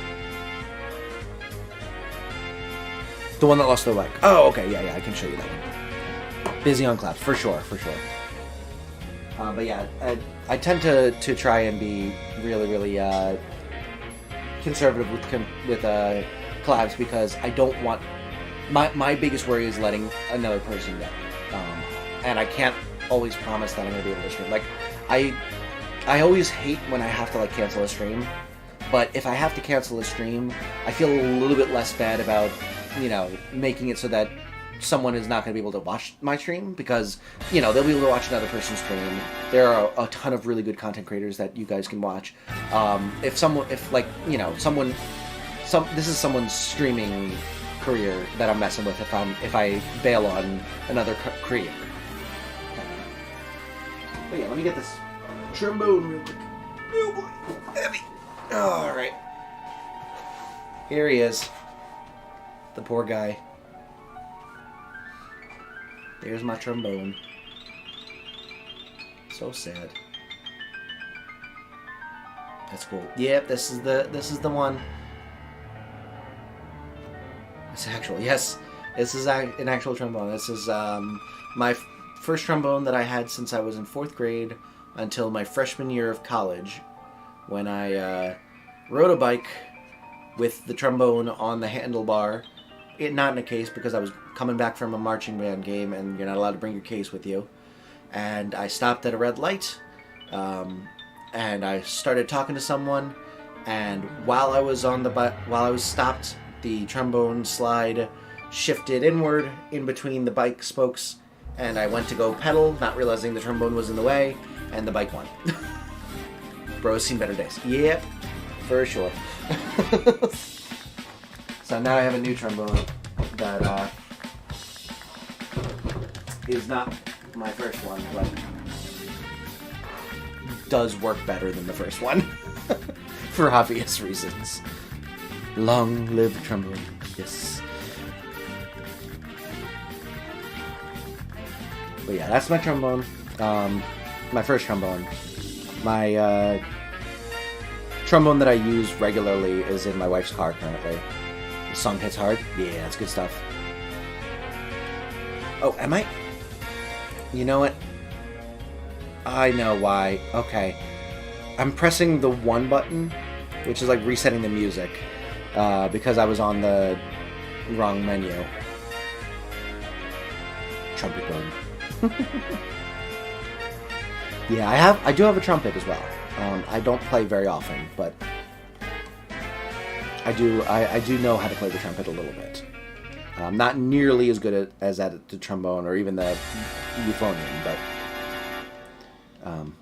The one that lost their leg. Oh, okay, yeah, I can show you that one. Busy on collabs, for sure. But yeah, I tend to try and be really, really conservative with collabs because I don't want... My biggest worry is letting another person down. And I can't always promise that I'm going to be able to stream. Like, I always hate when I have to, like, cancel a stream. But if I have to cancel a stream, I feel a little bit less bad about, you know, making it so that someone is not going to be able to watch my stream this is someone's streaming career that I'm messing with if I bail on another creator. But yeah, let me get this trombone real quick. Oh boy, heavy. All right, here he is, the poor guy. There's my trombone. So sad. That's cool. Yep, this is the one. It's actual. Yes, this is an actual trombone. This is my first trombone that I had since I was in 4th grade until my freshman year of college, when I rode a bike with the trombone on the handlebar. Not in a case, because I was coming back from a marching band game and you're not allowed to bring your case with you. And I stopped at a red light, and I started talking to someone, and while I was stopped, the trombone slide shifted inward in between the bike spokes, and I went to go pedal, not realizing the trombone was in the way, and the bike won. Bro's seen better days. Yep, for sure. So now I have a new trombone that is not my first one, but does work better than the first one. For obvious reasons. Long live trombone. Yes. But yeah, that's my trombone. My first trombone. My trombone that I use regularly is in my wife's car currently. The song hits hard. Yeah, that's good stuff. Oh, am I? You know what? I know why. Okay. I'm pressing the 1 button, which is like resetting the music, because I was on the wrong menu. Trumpet bone. Yeah, I do have a trumpet as well. I don't play very often, but I do know how to play the trumpet a little bit. Not nearly as good as at the trombone or even the euphonium, but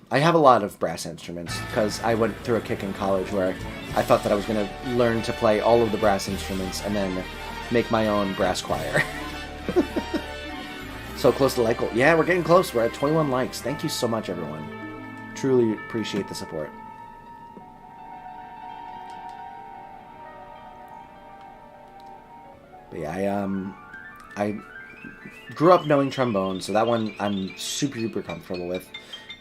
I have a lot of brass instruments because I went through a kick in college where I thought that I was going to learn to play all of the brass instruments and then make my own brass choir. So close to like goal. Yeah, we're getting close. We're at 21 likes. Thank you so much, everyone. Truly appreciate the support. But yeah, I grew up knowing trombone, so that one I'm super comfortable with.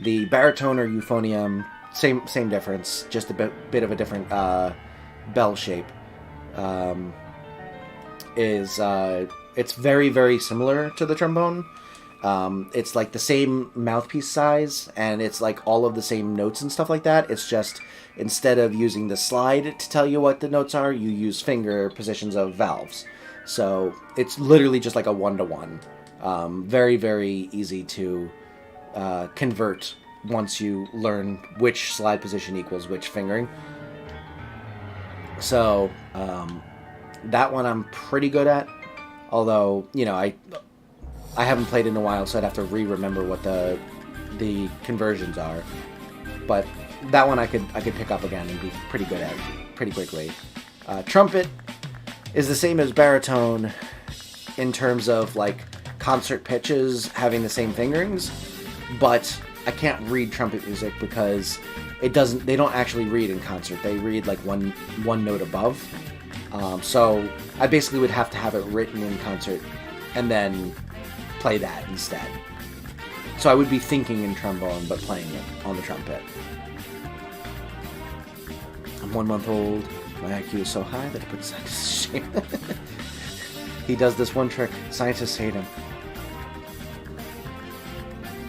The baritone or euphonium, same difference, just a bit of a different bell shape. It's very similar to the trombone. It's like the same mouthpiece size, and it's like all of the same notes and stuff like that. It's just instead of using the slide to tell you what the notes are, you use finger positions of valves. So it's literally just like a 1-to-1. Very easy to convert once you learn which slide position equals which fingering. So that one I'm pretty good at. Although, you know, I haven't played in a while, so I'd have to remember what the conversions are. But that one I could pick up again and be pretty good at pretty quickly. Trumpet is the same as baritone in terms of like concert pitches having the same fingerings, but I can't read trumpet music because they don't actually read in concert. They read like one note above. So I basically would have to have it written in concert and then play that instead. So I would be thinking in trombone but playing it on the trumpet. I'm 1 month old. My IQ is so high that it puts scientists to shame. He does this one trick. Scientists hate him.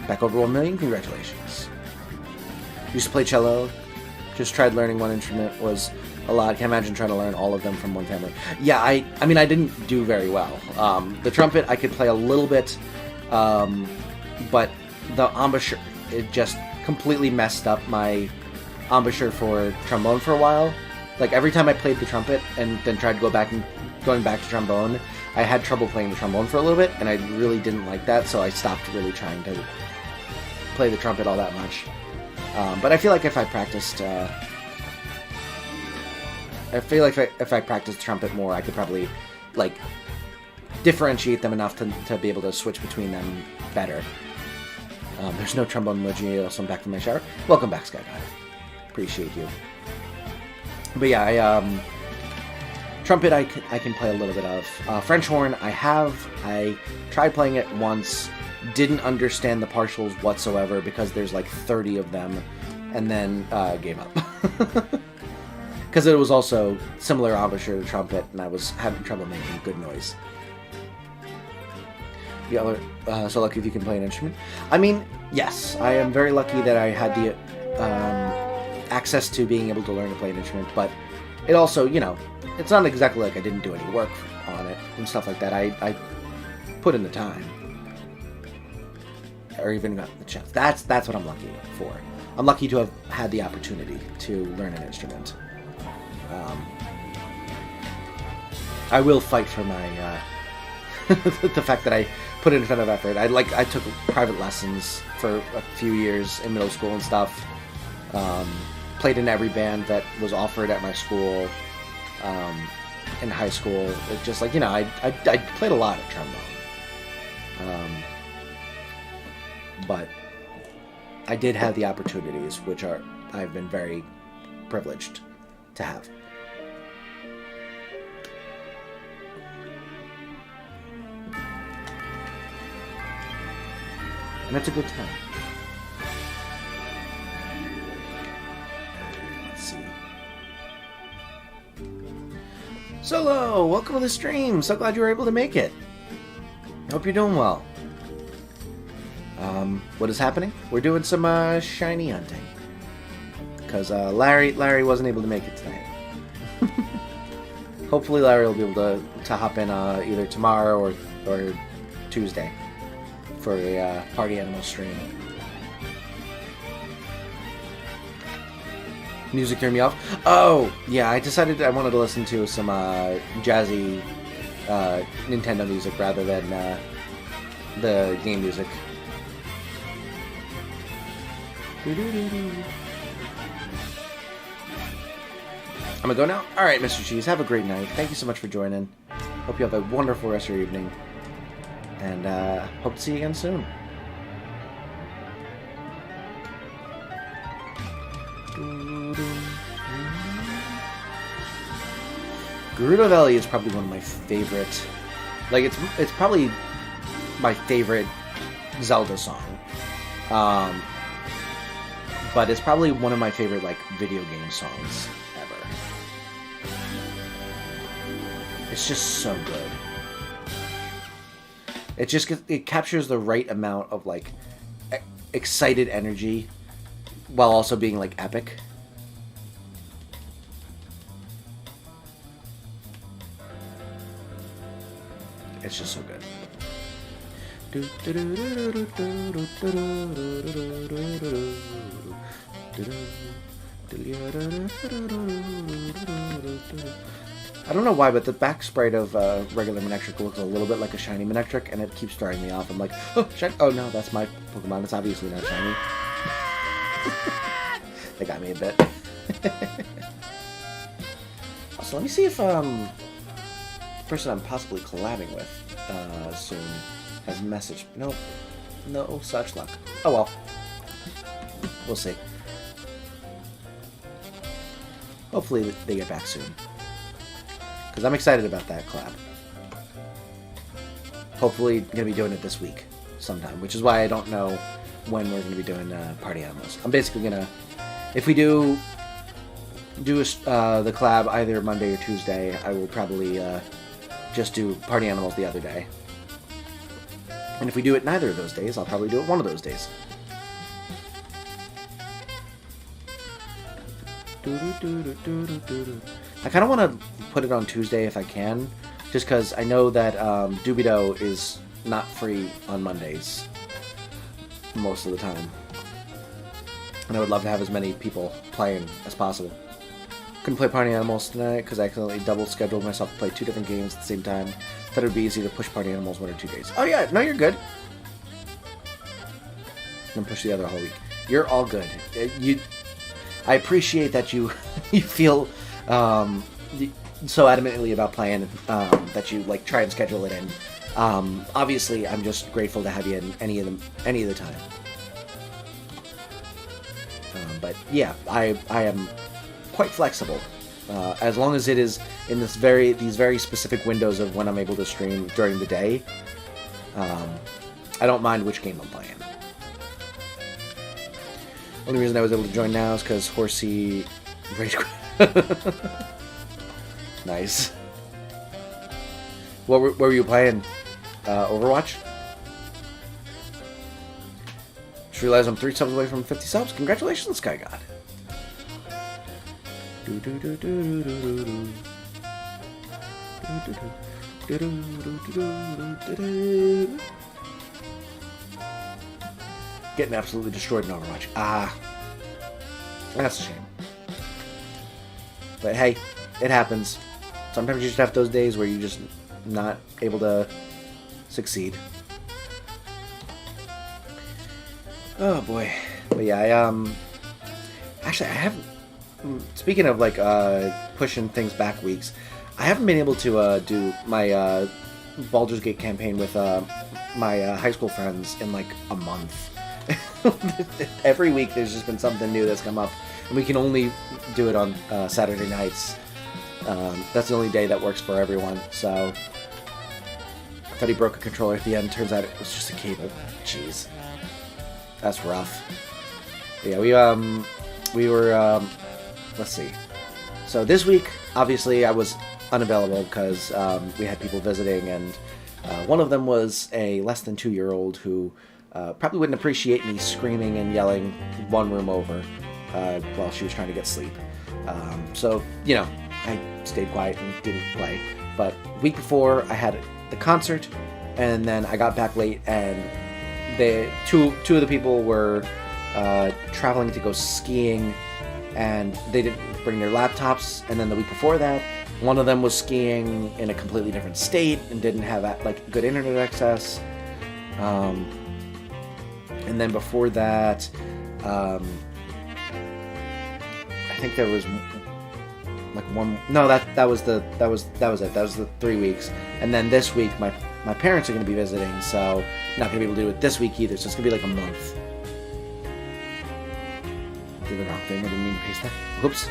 Back over 1 million. Congratulations. Used to play cello. Just tried learning one instrument. Was a lot. Can't imagine trying to learn all of them from one family. Yeah, I mean, I didn't do very well. The trumpet, I could play a little bit, but the embouchure, it just completely messed up my embouchure for trombone for a while. Like, every time I played the trumpet and then tried to going back to trombone, I had trouble playing the trombone for a little bit, and I really didn't like that, so I stopped really trying to play the trumpet all that much. But I feel like if I practiced... if I practiced trumpet more, I could probably, like, differentiate them enough to be able to switch between them better. There's no trombone emoji, also I'm back from my shower. Welcome back, Sky God. Appreciate you. But yeah, trumpet I can play a little bit of. French horn I tried playing it once, didn't understand the partials whatsoever because there's like 30 of them, and then gave up. Because it was also similar embouchure to trumpet, and I was having trouble making good noise. Yeah, so lucky if you can play an instrument. I mean, yes, I am very lucky that I had the access to being able to learn to play an instrument, but it also, you know, it's not exactly like I didn't do any work on it and stuff like that. I put in the time. Or even got the chance. That's what I'm lucky for. I'm lucky to have had the opportunity to learn an instrument. I will fight for my the fact that I put in a ton of effort. I took private lessons for a few years in middle school and stuff. Played in every band that was offered at my school. In high school, it's just like, you know, I played a lot of trombone. But I did have the opportunities, which I've been very privileged to have. And that's a good time. Let's see. Solo, welcome to the stream. So glad you were able to make it. Hope you're doing well. What is happening? We're doing some shiny hunting. Because Larry wasn't able to make it tonight. Hopefully Larry will be able to hop in either tomorrow or Tuesday for a party animal stream. Music threw me off. Oh, yeah, I decided I wanted to listen to some jazzy Nintendo music rather than the game music. I'm gonna go now? Alright, Mr. Cheese, have a great night. Thank you so much for joining. Hope you have a wonderful rest of your evening. And hope to see you again soon. Gerudo Valley is probably one of my favorite. Like it's probably my favorite Zelda song. But it's probably one of my favorite like video game songs ever. It's just so good. It captures the right amount of like excited energy while also being like epic. It's just so good. I don't know why, but the back sprite of regular Manectric looks a little bit like a shiny Manectric, and it keeps throwing me off. I'm like, oh, shiny. Oh no, that's my Pokemon. It's obviously not shiny. They got me a bit. So let me see if the person I'm possibly collabing with soon has messaged. No such luck. Oh well, we'll see. Hopefully they get back soon, because I'm excited about that collab. Hopefully gonna be doing it this week sometime, which is why I don't know when we're gonna be doing Party Animals. I'm basically gonna, if we do the collab either Monday or Tuesday, I will probably just do Party Animals the other day. And if we do it neither of those days, I'll probably do it one of those days. I kind of want to put it on Tuesday if I can, just because I know that Dubido is not free on Mondays most of the time. And I would love to have as many people playing as possible. Couldn't play Party Animals tonight because I accidentally double scheduled myself to play 2 different games at the same time. Thought it would be easy to push Party Animals 1 or 2 days. Oh yeah, no, you're good. And push the other whole week. You're all good. I appreciate that you you feel so adamantly about playing that you like try and schedule it in. Obviously, I'm just grateful to have you in any of the time. But yeah, I am quite flexible, as long as it is in these very specific windows of when I'm able to stream during the day. I don't mind which game I'm playing. Only reason I was able to join now is because Horsey rage quit. Nice. What were you playing? Overwatch? Just realized I'm 3 subs away from 50 subs. Congratulations, Sky God. Getting absolutely destroyed in Overwatch. Ah. That's a shame. But hey, it happens. Sometimes you just have those days where you're just not able to succeed. Oh boy. But yeah, actually I haven't, speaking of like pushing things back weeks, I haven't been able to do my Baldur's Gate campaign with my high school friends in like a month. Every week there's just been something new that's come up, and we can only do it on Saturday nights. That's the only day that works for everyone. So I thought he broke a controller at the end. Turns out it was just a cable. Jeez, that's rough. But yeah, we were let's see. So this week, obviously, I was unavailable because we had people visiting, and one of them was a less than 2-year-old who probably wouldn't appreciate me screaming and yelling one room over while she was trying to get sleep. So, you know, I stayed quiet and didn't play. But week before, I had the concert, and then I got back late, and two of the people were traveling to go skiing, and they didn't bring their laptops. And then the week before that, one of them was skiing in a completely different state and didn't have like good internet access. And then before that, I think there was like one. No, that was it. That was the 3 weeks. And then this week, my parents are going to be visiting, so I'm not going to be able to do it this week either. So it's going to be like a month. Did the wrong thing. I didn't mean to paste that. Whoops.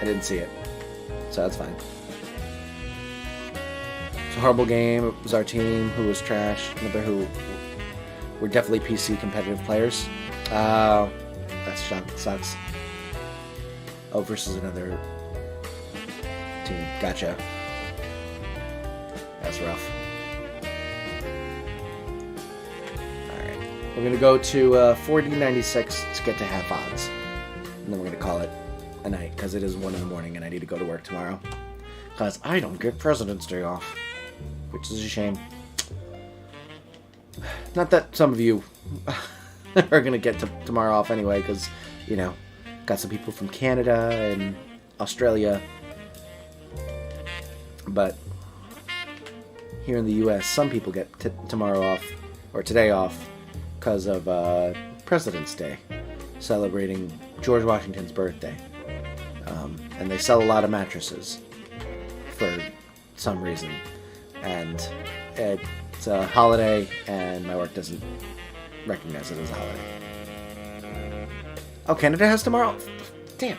I didn't see it. So that's fine. It's a horrible game. It was our team who was trash. Remember who were definitely PC competitive players. That sucks. Oh, versus another team. Gotcha. That's rough. Alright. We're going to go to 4D96 to get to half odds. And then we're going to call it a night, because it is 1 in the morning and I need to go to work tomorrow. Because I don't get President's Day off. Which is a shame. Not that some of you are going to get tomorrow off anyway, because, you know, got some people from Canada and Australia. But here in the US, some people get tomorrow off, or today off, because of President's Day, celebrating George Washington's birthday. And they sell a lot of mattresses for some reason. And it's a holiday, and my work doesn't recognize it as a holiday. Oh, Canada has tomorrow? Damn.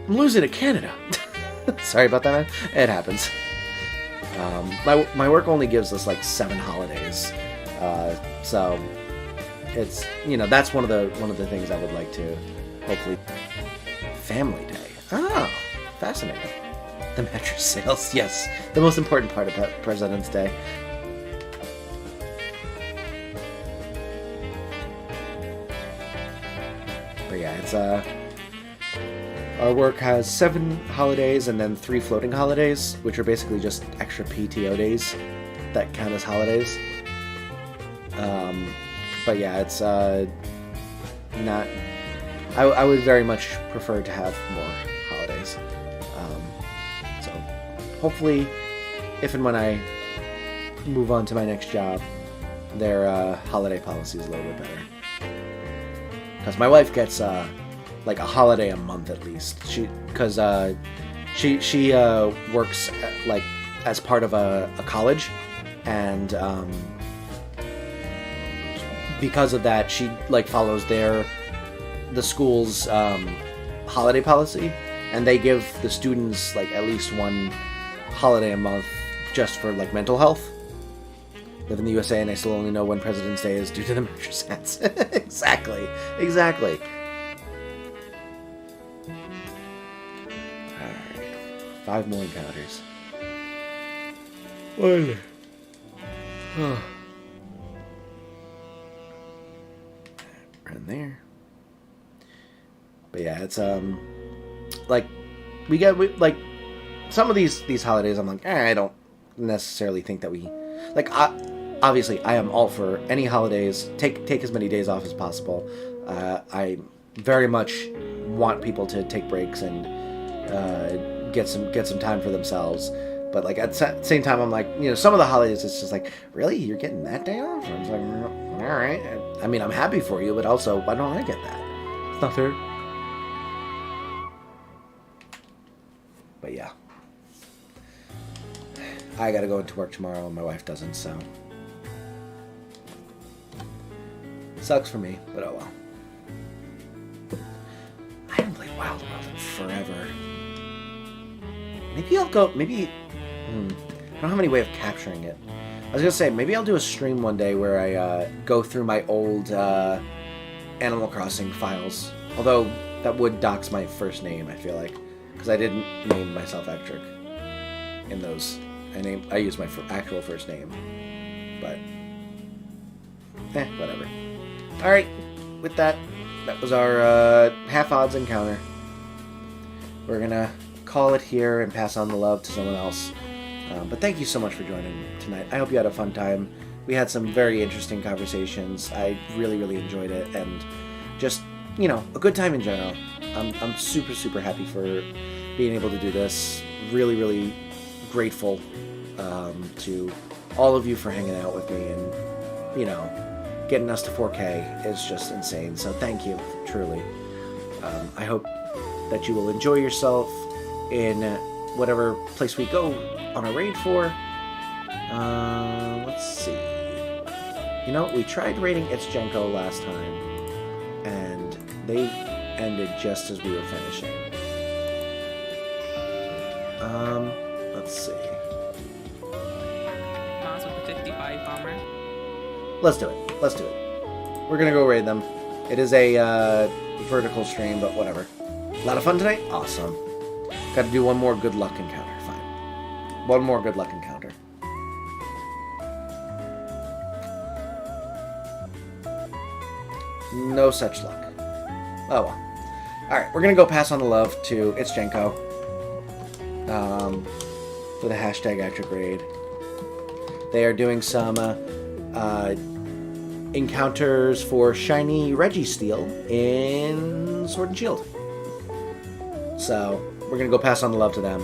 I'm losing to Canada. Sorry about that, man. It happens. My work only gives us like 7 holidays, so it's, you know, that's one of the things I would like to hopefully. Family Day. Oh, fascinating. The mattress sales, yes, the most important part of President's Day. But yeah, it's our work has 7 holidays and then 3 floating holidays, which are basically just extra PTO days that count as holidays. But yeah, it's not. I would very much prefer to have more holidays. So hopefully, if and when I move on to my next job, their holiday policy is a little bit better. Because my wife gets like a holiday a month at least. She works like as part of a college, and because of that, she like follows the school's holiday policy, and they give the students like at least 1 holiday a month just for like mental health. Live in the USA and I still only know when President's Day is due to the mattress hats. Exactly. Alright. 5 more encounters. 1. Oh. Right in there. But yeah, it's like we like some of these holidays. I'm like, I don't necessarily think that we like. Obviously, I am all for any holidays. Take as many days off as possible. I very much want people to take breaks and get some time for themselves. But like at the same time, I'm like, you know, some of the holidays, it's just like, really, you're getting that day off? I was like, all right. I mean, I'm happy for you, but also, why don't I get that? It's not fair. But yeah, I gotta go into work tomorrow and my wife doesn't, so sucks for me, but oh well. I haven't played Wild World in forever. Maybe I'll go, maybe, I don't have any way of capturing it. I was gonna say, maybe I'll do a stream one day where I go through my old Animal Crossing files, although that would dox my first name, I feel like. Because I didn't name myself Ectric in those. I used my actual first name. But, whatever. Alright, with that was our half odds encounter. We're gonna call it here and pass on the love to someone else. But thank you so much for joining tonight. I hope you had a fun time. We had some very interesting conversations. I really, really enjoyed it, and just, you know, a good time in general. I'm super, super happy for being able to do this. Really, really grateful to all of you for hanging out with me, and, you know, getting us to 4K is just insane. So thank you, truly. I hope that you will enjoy yourself in whatever place we go on a raid for. Let's see. You know, we tried raiding Itzjenko last time, and they ended just as we were finishing. Let's see. 55 bomber. Let's do it. Let's do it. We're gonna go raid them. It is a vertical stream, but whatever. A lot of fun tonight? Awesome. Got to do one more good luck encounter. Fine. One more good luck encounter. No such luck. Oh well. Alright, we're gonna go pass on the love to It's Jenko. For the hashtag Ectric raid. They are doing some encounters for shiny Registeel in Sword and Shield. So we're gonna go pass on the love to them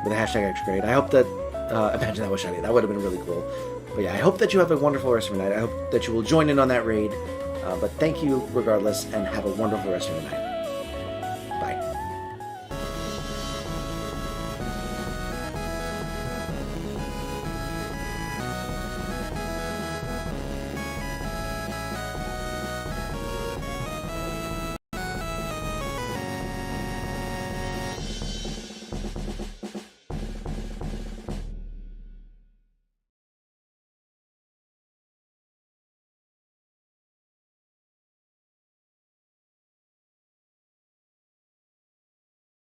with the hashtag Ectric raid. I hope that imagine that was shiny. That would have been really cool. But yeah, I hope that you have a wonderful rest of your night. I hope that you will join in on that raid. But thank you regardless, and have a wonderful rest of your night.